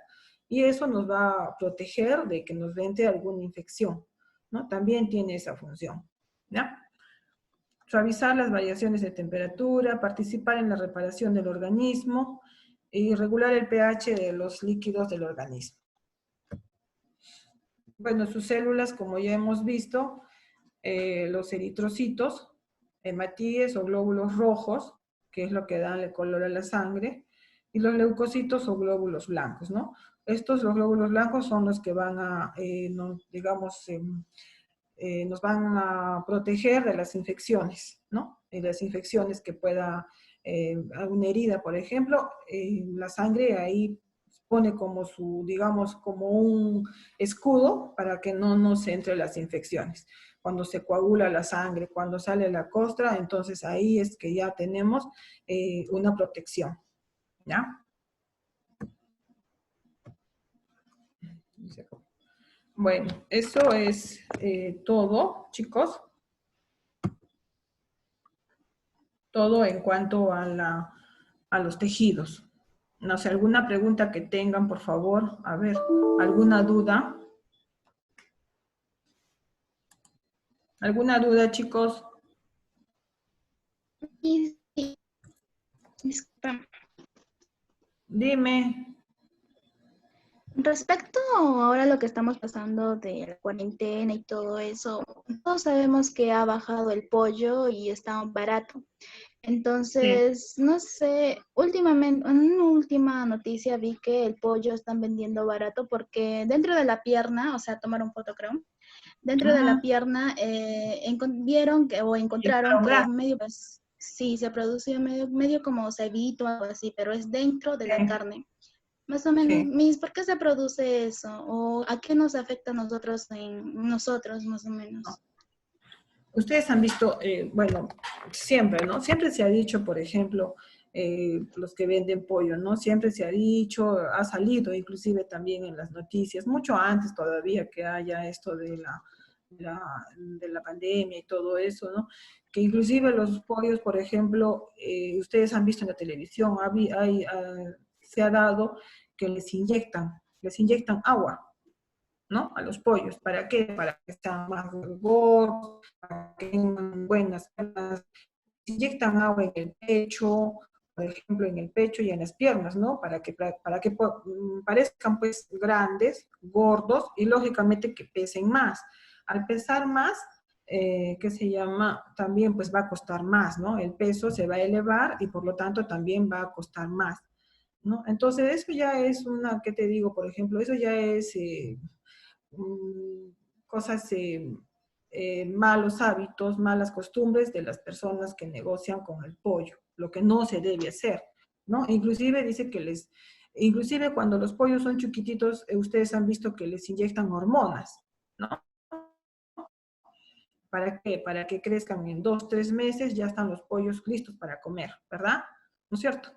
Y eso nos va a proteger de que nos entre alguna infección, ¿no? También tiene esa función, ¿ya? Suavizar las variaciones de temperatura, participar en la reparación del organismo y regular el pH de los líquidos del organismo. Bueno, sus células, como ya hemos visto, los eritrocitos, hematíes o glóbulos rojos, que es lo que dan el color a la sangre, y los leucocitos o glóbulos blancos, ¿no? Los glóbulos blancos son los que van a, nos van a proteger de las infecciones, ¿no? Y las infecciones que pueda, alguna herida, por ejemplo, la sangre ahí pone como su, digamos, como un escudo para que no nos entre las infecciones. Cuando se coagula la sangre, cuando sale la costra, entonces ahí es que ya tenemos una protección, ¿ya? Bueno, eso es todo, chicos. Todo en cuanto a los tejidos. No sé, alguna pregunta que tengan, por favor. A ver, ¿alguna duda? ¿Alguna duda, chicos? Sí, disculpa. Dime. Respecto ahora a lo que estamos pasando de la cuarentena y todo eso, todos sabemos que ha bajado el pollo y está barato. Entonces, no sé, últimamente, en una última noticia vi que el pollo están vendiendo barato porque dentro de la pierna, o sea, tomaron foto creo, dentro de la pierna vieron que, o encontraron que es medio, pues, sí, se produce medio como cebito o algo así, pero es dentro de la carne. Más o menos, Miss, ¿por qué se produce eso? ¿O a qué nos afecta a nosotros, más o menos? Ustedes han visto, bueno, siempre, ¿no? Siempre se ha dicho, por ejemplo, los que venden pollo, ¿no? Siempre se ha dicho, ha salido inclusive también en las noticias, mucho antes todavía que haya esto de la pandemia y todo eso, ¿no? Que inclusive los pollos, por ejemplo, ustedes han visto en la televisión, se ha dado que les inyectan agua, ¿no? A los pollos. ¿Para qué? Para que sean más gordos, para que tengan buenas piernas. Inyectan agua en el pecho, por ejemplo, en el pecho y en las piernas, ¿no? Para que parezcan pues grandes, gordos y lógicamente que pesen más. Al pesar más, ¿qué se llama? También pues va a costar más, ¿no? El peso se va a elevar y por lo tanto también va a costar más, ¿no? Entonces eso ya es ¿qué te digo? Por ejemplo, eso ya es cosas, malos hábitos, malas costumbres de las personas que negocian con el pollo, lo que no se debe hacer, ¿no? Inclusive dice que inclusive cuando los pollos son chiquititos, ustedes han visto que les inyectan hormonas, ¿no? ¿Para qué? Para que crezcan en 2, 3 meses, ya están los pollos listos para comer, ¿verdad? ¿No es cierto?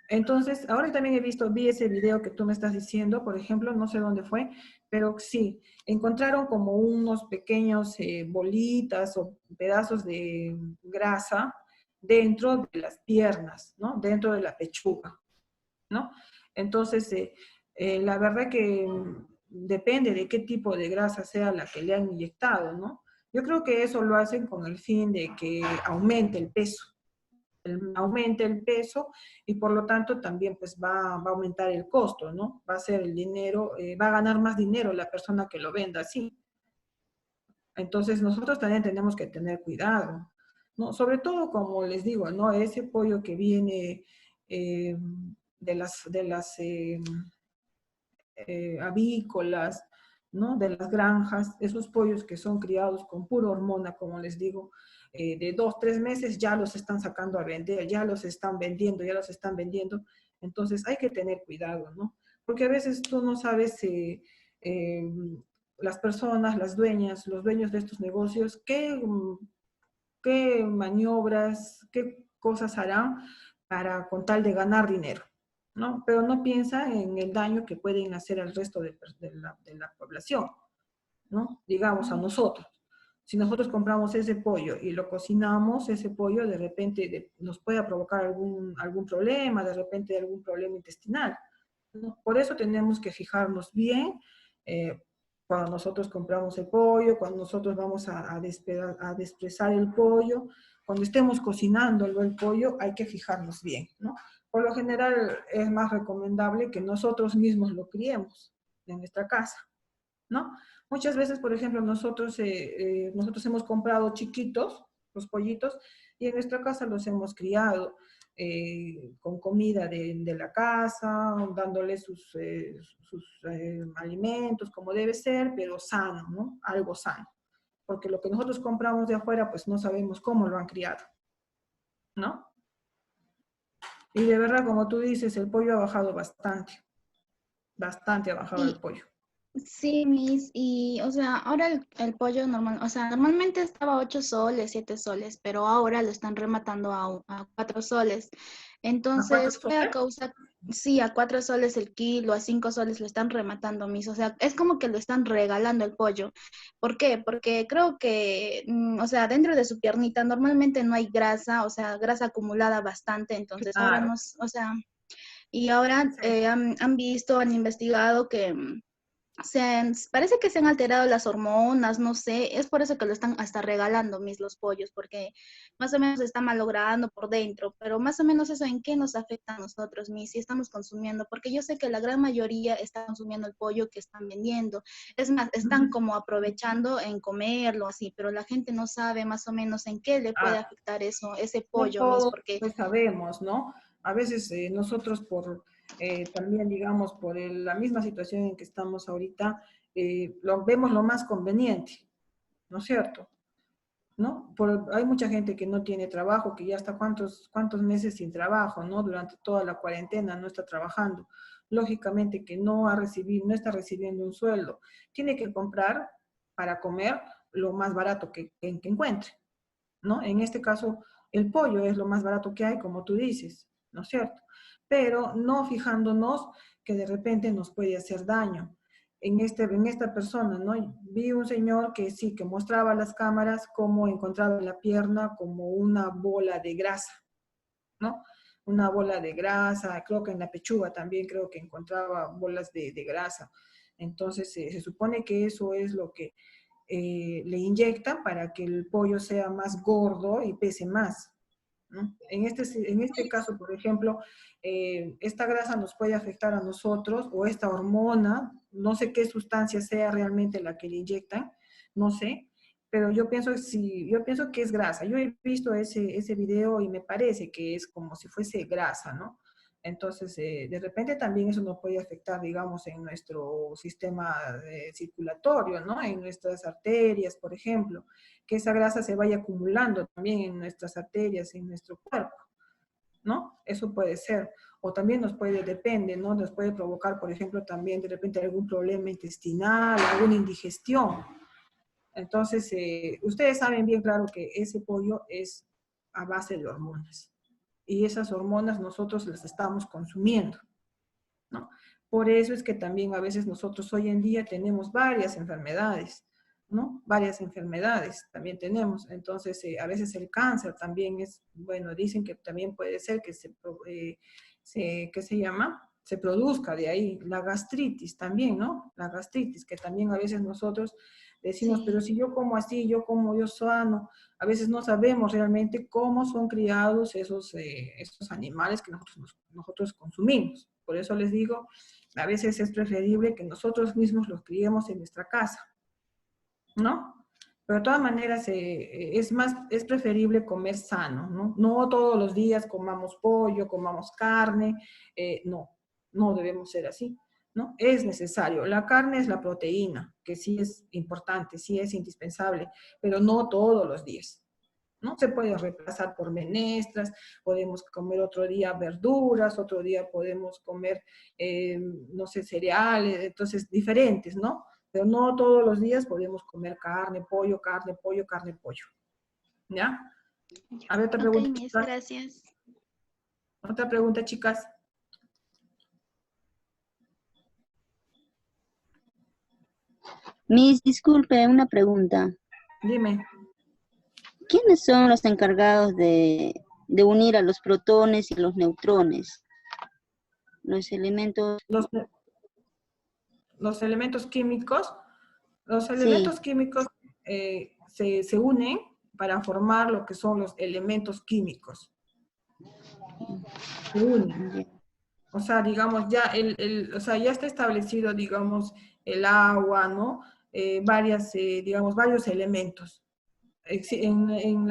Entonces, ahora también vi ese video que tú me estás diciendo, por ejemplo, no sé dónde fue, pero sí, encontraron como unos pequeños bolitas o pedazos de grasa dentro de las piernas, ¿no? Dentro de la pechuga, ¿no? Entonces, la verdad que depende de qué tipo de grasa sea la que le han inyectado, ¿no? Yo creo que eso lo hacen con el fin de que aumente el peso. Aumente el peso y por lo tanto también pues va a aumentar el costo, ¿no? Va a ser el dinero, va a ganar más dinero la persona que lo venda así. Entonces nosotros también tenemos que tener cuidado, ¿no? Sobre todo, como les digo, ¿no? Ese pollo que viene de las avícolas, ¿no? De las granjas, esos pollos que son criados con pura hormona, como les digo, de 2, 3 meses ya los están sacando a vender, ya los están vendiendo, ya los están vendiendo. Entonces hay que tener cuidado, ¿no? Porque a veces tú no sabes las personas, las dueñas, los dueños de estos negocios, qué maniobras, qué cosas harán para con tal de ganar dinero, ¿no? Pero no piensa en el daño que pueden hacer al resto de la población, ¿no? Digamos a nosotros. Si nosotros compramos ese pollo y lo cocinamos, ese pollo de repente nos puede provocar algún problema, de repente algún problema intestinal, ¿no? Por eso tenemos que fijarnos bien cuando nosotros compramos el pollo, cuando nosotros vamos a desprezar el pollo, cuando estemos cocinando el pollo, hay que fijarnos bien, ¿no? Por lo general es más recomendable que nosotros mismos lo criemos en nuestra casa, ¿no? Muchas veces, por ejemplo, nosotros hemos comprado chiquitos, los pollitos, y en nuestra casa los hemos criado con comida de la casa, dándoles sus alimentos como debe ser, pero sano, ¿no? Algo sano. Porque lo que nosotros compramos de afuera, pues no sabemos cómo lo han criado, ¿no? Y de verdad, como tú dices, el pollo ha bajado bastante. Bastante ha bajado el pollo. Sí, y o sea, ahora el pollo normal, o sea, normalmente estaba 8 soles, 7 soles, pero ahora lo están rematando a 4 soles. Entonces, fue a causa, sí, a 4 soles el kilo, a 5 soles lo están rematando, o sea, es como que lo están regalando el pollo. ¿Por qué? Porque creo que, o sea, dentro de su piernita normalmente no hay grasa, o sea, grasa acumulada bastante, entonces ahora no, o sea, y ahora han visto, han investigado que parece que se han alterado las hormonas, no sé, es por eso que lo están hasta regalando los pollos, porque más o menos se está malogrando por dentro, pero más o menos eso en qué nos afecta a nosotros, si estamos consumiendo, porque yo sé que la gran mayoría está consumiendo el pollo que están vendiendo, es más, están como aprovechando en comerlo así, pero la gente no sabe más o menos en qué le puede afectar eso, ese pollo, No todos porque lo sabemos, ¿no? A veces nosotros también, digamos, por la misma situación en que estamos ahorita, lo vemos lo más conveniente, ¿no es cierto? ¿No? Hay mucha gente que no tiene trabajo, que ya está cuántos meses sin trabajo, ¿no? Durante toda la cuarentena no está trabajando. Lógicamente que no está recibiendo un sueldo. Tiene que comprar para comer lo más barato que encuentre, ¿no? En este caso, el pollo es lo más barato que hay, como tú dices, ¿no es cierto? Pero no fijándonos que de repente nos puede hacer daño. En esta persona, ¿no? Vi un señor que sí, que mostraba a las cámaras cómo encontraba en la pierna como una bola de grasa, ¿no? Una bola de grasa, creo que en la pechuga también creo que encontraba bolas de grasa. Entonces, se supone que eso es lo que le inyectan para que el pollo sea más gordo y pese más, ¿no? En este caso, por ejemplo, esta grasa nos puede afectar a nosotros, o esta hormona, no sé qué sustancia sea realmente la que le inyectan, no sé, pero yo pienso que es grasa. Yo he visto ese video y me parece que es como si fuese grasa, ¿no? Entonces, de repente también eso nos puede afectar, digamos, en nuestro sistema circulatorio, ¿no? En nuestras arterias, por ejemplo, que esa grasa se vaya acumulando también en nuestras arterias, en nuestro cuerpo, ¿no? Eso puede ser. O también depende, ¿no? Nos puede provocar, por ejemplo, también de repente algún problema intestinal, alguna indigestión. Entonces, ustedes saben bien claro que ese pollo es a base de hormonas. Y esas hormonas nosotros las estamos consumiendo, ¿no? Por eso es que también a veces nosotros hoy en día tenemos varias enfermedades, ¿no? Varias enfermedades también tenemos. Entonces, a veces el cáncer también bueno, dicen que también puede ser que ¿qué se llama? Se produzca de ahí. La gastritis también, ¿no? La gastritis, que también a veces nosotros decimos, sí, pero si yo como así, yo sano, a veces no sabemos realmente cómo son criados esos animales que nosotros consumimos. Por eso les digo, a veces es preferible que nosotros mismos los criemos en nuestra casa, ¿no? Pero de todas maneras es preferible comer sano, ¿no? No todos los días comamos pollo, comamos carne, no debemos ser así. ¿no? Es necesario. La carne es la proteína, que sí es importante, sí es indispensable, pero no todos los días, ¿no? Se puede reemplazar por menestras, podemos comer otro día verduras, otro día podemos comer, no sé, cereales, entonces diferentes, ¿no? Pero no todos los días podemos comer carne, pollo, carne, pollo, carne, pollo. ¿Ya? A ver, otra Ok, pregunta, Miss, chicas. gracias. Otra pregunta, chicas. Miss, disculpe, una pregunta. Dime. ¿Quiénes son los encargados de unir a los protones y los neutrones? Los elementos... Los elementos químicos. Los Sí. elementos químicos se unen para formar lo que son los elementos químicos. Se unen. O sea, digamos, ya, o sea, ya está establecido, digamos, el agua, ¿no? Digamos, varios elementos. En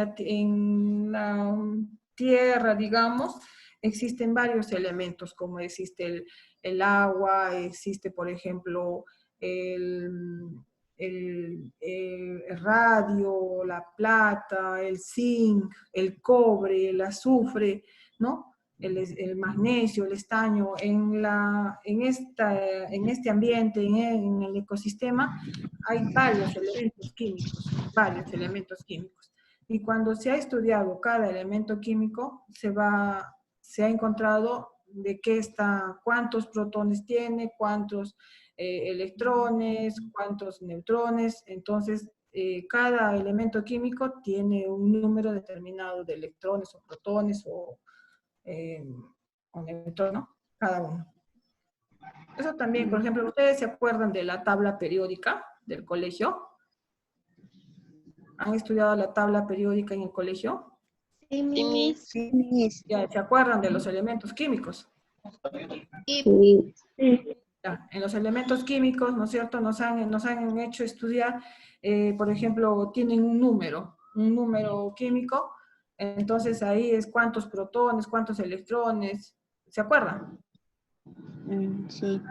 la tierra, digamos, existen varios elementos, como existe el agua, existe, por ejemplo, el radio, la plata, el zinc, el cobre, el azufre, ¿no? El magnesio, el estaño, en este ambiente, en el ecosistema, hay varios elementos químicos. Y cuando se ha estudiado cada elemento químico, se ha encontrado de qué está, cuántos protones tiene, cuántos electrones, cuántos neutrones. Entonces, cada elemento químico tiene un número determinado de electrones o protones o neutrones, ¿no? Cada uno. Eso también, por ejemplo, ¿ustedes se acuerdan de la tabla periódica del colegio? ¿Han estudiado la tabla periódica en el colegio? Sí, Miss. Ya, ¿se acuerdan de los elementos químicos? Sí. Ya, en los elementos químicos, ¿no es cierto? Nos han hecho estudiar, por ejemplo, tienen un número químico, entonces ahí es cuántos protones, cuántos electrones, ¿se acuerdan? Sí.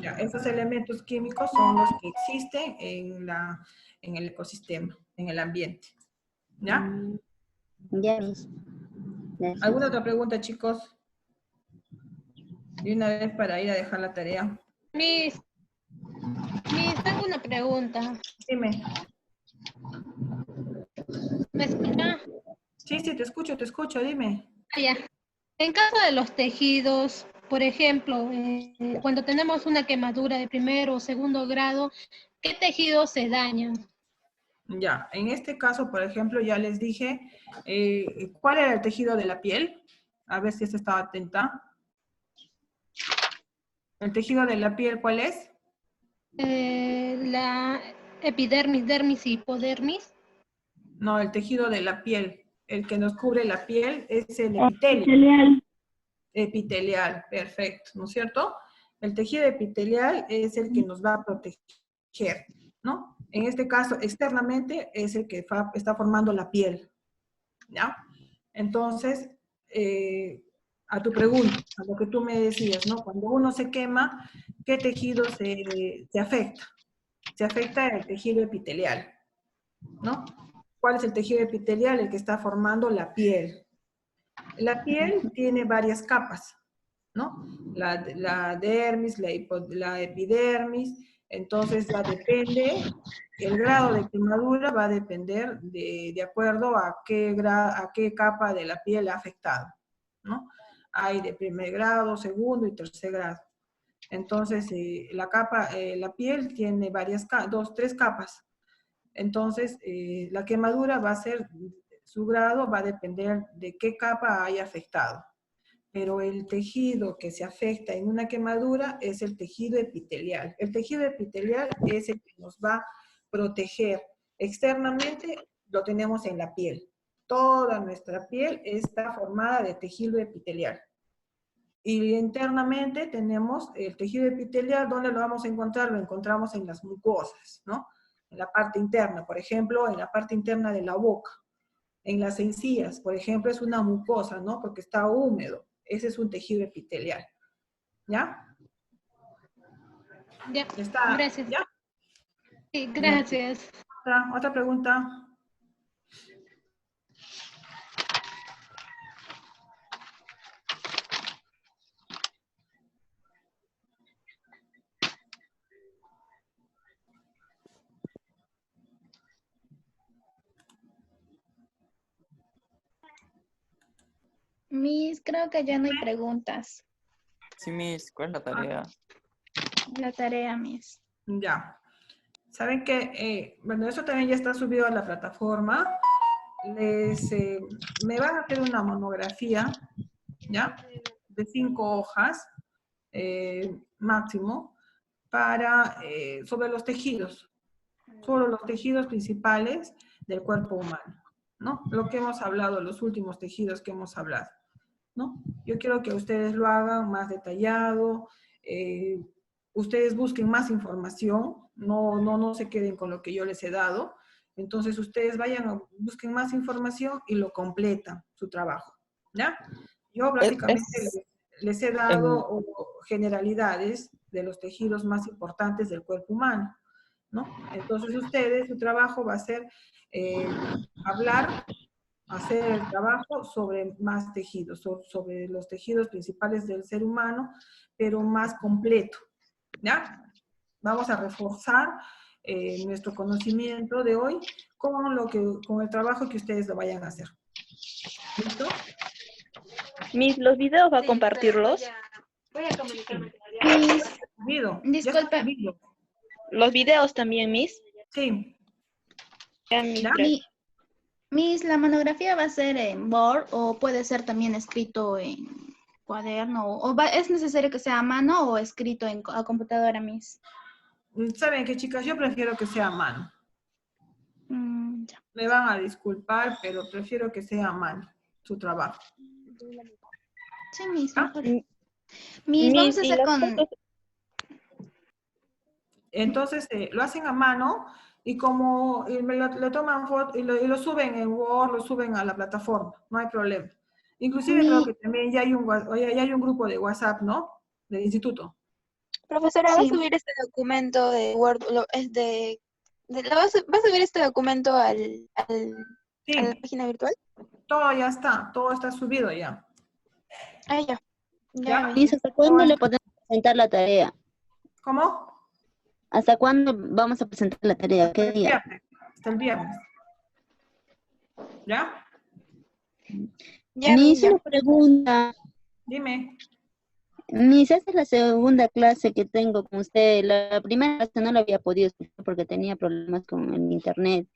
Ya, esos elementos químicos son los que existen en el ecosistema, en el ambiente. ¿Ya? Ya, Miss. Gracias. ¿Alguna otra pregunta, chicos? De una vez para ir a dejar la tarea. Miss, tengo una pregunta. Dime. ¿Me escucha? Sí, te escucho, dime. Ah, ya. En caso de los tejidos, por ejemplo, cuando tenemos una quemadura de primero o segundo grado, ¿qué tejidos se dañan? Ya, en este caso, por ejemplo, ya les dije, ¿cuál era el tejido de la piel? A ver si se estaba atenta. ¿El tejido de la piel cuál es? La epidermis, dermis y hipodermis. No, el tejido de la piel, el que nos cubre la piel es el epitelio. Epitelial, perfecto, ¿no es cierto? El tejido epitelial es el que nos va a proteger, ¿no? En este caso, externamente es el que está formando la piel, ¿ya? Entonces, a tu pregunta, a lo que tú me decías, ¿no? Cuando uno se quema, ¿qué tejido se afecta? Se afecta el tejido epitelial, ¿no? ¿Cuál es el tejido epitelial? El que está formando la piel. La piel tiene varias capas, ¿no? La dermis, la epidermis, entonces ya depende, el grado de quemadura va a depender de acuerdo a qué capa de la piel ha afectado, ¿no? Hay de primer grado, segundo y tercer grado. Entonces, la piel tiene tres capas. Entonces, la quemadura va a ser, su grado va a depender de qué capa haya afectado. Pero el tejido que se afecta en una quemadura es el tejido epitelial. El tejido epitelial es el que nos va a proteger. Externamente lo tenemos en la piel. Toda nuestra piel está formada de tejido epitelial. Y internamente tenemos el tejido epitelial. ¿Dónde lo vamos a encontrar? Lo encontramos en las mucosas, ¿no? En la parte interna, por ejemplo, en la parte interna de la boca. En las encías, por ejemplo, es una mucosa, ¿no? Porque está húmedo. Ese es un tejido epitelial. ¿Ya? Ya, Está, gracias. ¿ya? Sí, gracias. Otra pregunta. Miss, creo que ya no hay preguntas. Sí, Miss, ¿cuál es la tarea? La tarea, Miss. Ya. Saben que, bueno, eso también ya está subido a la plataforma. Me van a hacer una monografía, ¿ya? De 5 hojas máximo sobre los tejidos principales del cuerpo humano, ¿no? Lo que hemos hablado, los últimos tejidos que hemos hablado, ¿no? Yo quiero que ustedes lo hagan más detallado, ustedes busquen más información, no se queden con lo que yo les he dado. Entonces ustedes busquen más información y lo completan, su trabajo, ¿ya? Yo prácticamente les he dado generalidades de los tejidos más importantes del cuerpo humano, ¿no? Entonces ustedes, su trabajo va a ser hacer el trabajo sobre más tejidos, sobre los tejidos principales del ser humano, pero más completo, ¿ya? Vamos a reforzar nuestro conocimiento de hoy con el trabajo que ustedes lo vayan a hacer. ¿Listo? Miss, ¿los videos va a compartirlos? Voy a comunicarme con Miss, disculpe. ¿Los videos también, Miss? Sí. Ya, Miss, ¿Ya? gracias. Miss, ¿la monografía va a ser en Word o puede ser también escrito en cuaderno? ¿Es necesario que sea a mano o escrito a computadora, Miss? ¿Saben qué, chicas? Yo prefiero que sea a mano. Ya. Me van a disculpar, pero prefiero que sea a mano su trabajo. Sí, Miss. ¿Ah? Miss, vamos a ¿y hacer las con... fotos? Entonces, lo hacen a mano y como le toman foto y lo suben en Word, lo suben a la plataforma, no hay problema. Inclusive creo que también ya hay un grupo de WhatsApp, ¿no? Del instituto. Profesora, ¿va a Sí. subir este documento de Word? ¿Va a subir este documento a la página virtual? Todo ya está, todo está subido ya. Ah, ya. ¿Ya? Miss, ¿hasta cuándo le podemos presentar la tarea? ¿Cómo? ¿Hasta cuándo vamos a presentar la tarea? ¿Qué día? Hasta el viernes. ¿Ya? Ya, Miss, ya. una pregunta. Dime. Miss, esta es la segunda clase que tengo con usted. La primera clase no la había podido escuchar porque tenía problemas con el internet.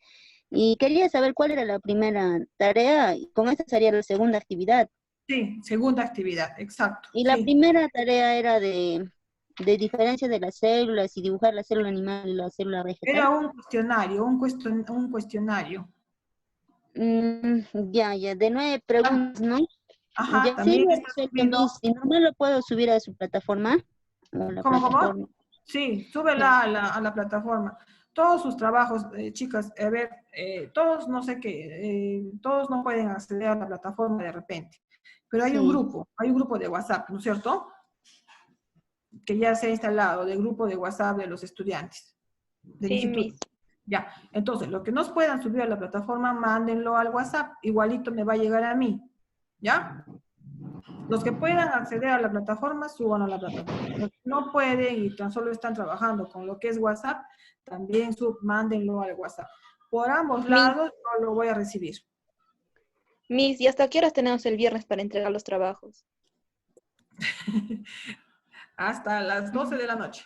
Y quería saber cuál era la primera tarea y con esta sería la segunda actividad. Sí, segunda actividad, exacto. Y la sí. primera tarea era de diferencia de las células y dibujar la célula animal y la célula vegetal. Era un cuestionario, un cuestionario. Ya, de 9 preguntas, ¿no? Ajá, Ya también sí lo he está resuelto, subiendo. Miss. ¿Y no me lo puedo subir a su plataforma? A la plataforma. ¿Cómo? Sí, súbela a la plataforma. Todos sus trabajos, chicas, a ver, todos no sé qué, todos no pueden acceder a la plataforma de repente, pero hay un grupo de WhatsApp, ¿no es cierto? Que ya se ha instalado, del grupo de WhatsApp de los estudiantes del instituto. Miss. Ya, entonces, lo que nos puedan subir a la plataforma, mándenlo al WhatsApp, igualito me va a llegar a mí, ¿ya? Los que puedan acceder a la plataforma, suban a la plataforma. Los que no pueden y tan solo están trabajando con lo que es WhatsApp, también mándenlo al WhatsApp. Por ambos lados yo lo voy a recibir. Miss, ¿y hasta qué horas tenemos el viernes para entregar los trabajos? Hasta las 12 de la noche.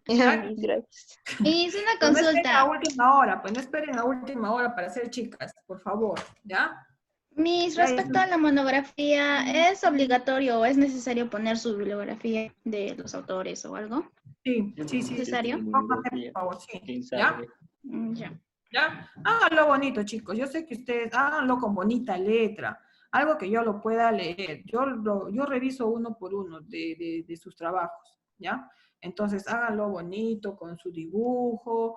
Miss, gracias. Miss, una Pues no esperen consulta. a última hora, pues no esperen a última hora para hacer chicas, por favor, ¿ya? Miss, respecto a la monografía, ¿es obligatorio o es necesario poner su bibliografía de los autores o algo? Sí. ¿Necesario? Póngame, por favor, sí. ¿Ya? Ya. ¿Ya? Háganlo bonito, chicos. Yo sé que ustedes háganlo con bonita letra. Algo que yo lo pueda leer. Yo reviso uno por uno de sus trabajos, ¿ya? Entonces, háganlo bonito, con su dibujo,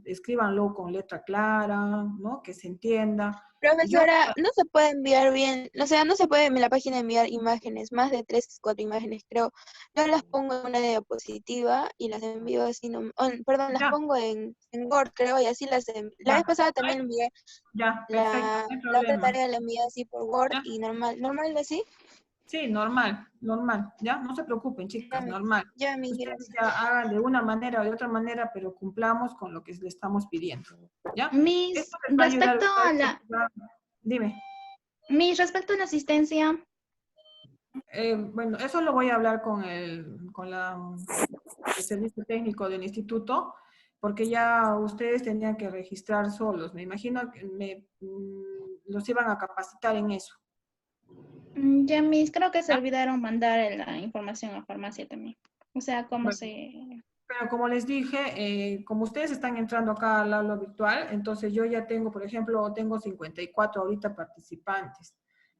escríbanlo con letra clara, ¿no? Que se entienda. Yo, Profesora, no se puede enviar bien, o sea, no se puede en la página enviar imágenes, más de 3, 4 imágenes, creo. Yo las pongo en una diapositiva y las envío así, perdón, las ya, pongo en Word, creo, y así la vez ya, pasada también envié ya, perfecto, no hay la otra problema. tarea, la envié así por Word Ya. y normal así. Sí, normal, normal, ¿ya? No se preocupen, chicas, normal. Ya, mi Ustedes gracias. ya hagan de una manera o de otra manera, pero cumplamos con lo que le estamos pidiendo, ¿ya? Miss, Esto les va a ayudar a respecto a ustedes. la, Dime. respecto a la asistencia, Bueno, eso lo voy a hablar con el servicio técnico del instituto, porque ya ustedes tenían que registrar solos. Me imagino que los iban a capacitar en eso. ya Miss, creo que se ¿Ya? olvidaron mandar la información a farmacia también. O sea, cómo Bueno, se... pero como les dije, como ustedes están entrando acá al aula virtual, entonces yo ya tengo, por ejemplo, tengo 54 ahorita participantes.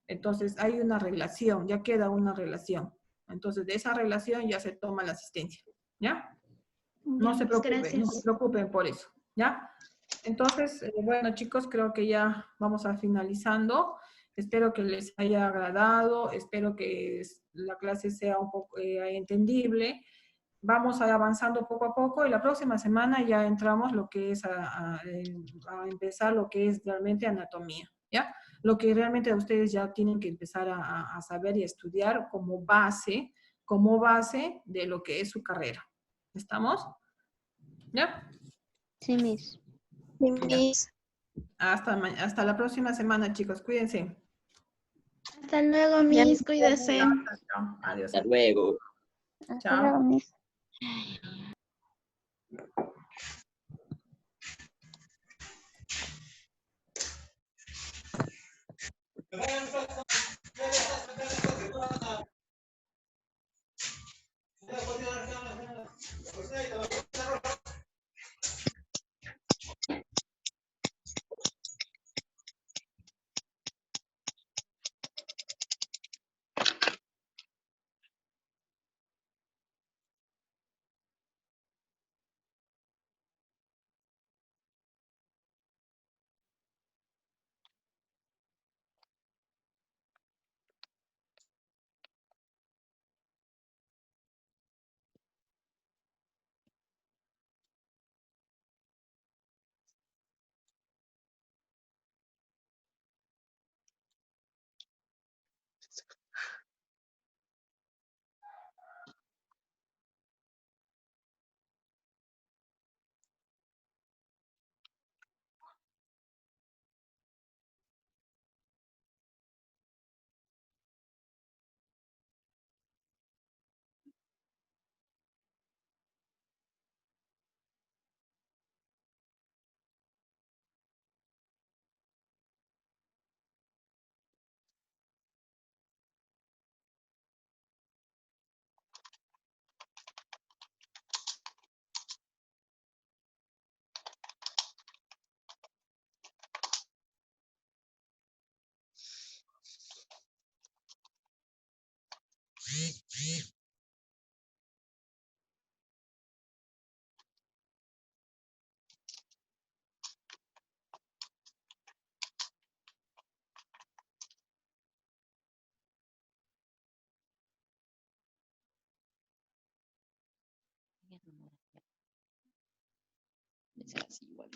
Entonces hay una relación, ya queda una relación. Entonces de esa relación ya se toma la asistencia, ¿ya? Ya, No se Miss, preocupen, no se gracias. preocupen por eso, ¿ya? Entonces, bueno chicos, creo que ya vamos a finalizando. Espero que les haya agradado, espero que la clase sea un poco entendible. Vamos a ir avanzando poco a poco y la próxima semana ya entramos lo que es a empezar lo que es realmente anatomía, ¿ya? Lo que realmente ustedes ya tienen que empezar a saber y a estudiar como base de lo que es su carrera. ¿Estamos? ¿Ya? Sí, Miss. Ya. Hasta la próxima semana, chicos. Cuídense. Hasta luego, Ya, Miss, cuídese. Chao. Adiós. Hasta luego. hasta Chao. luego, Miss. Es así igual.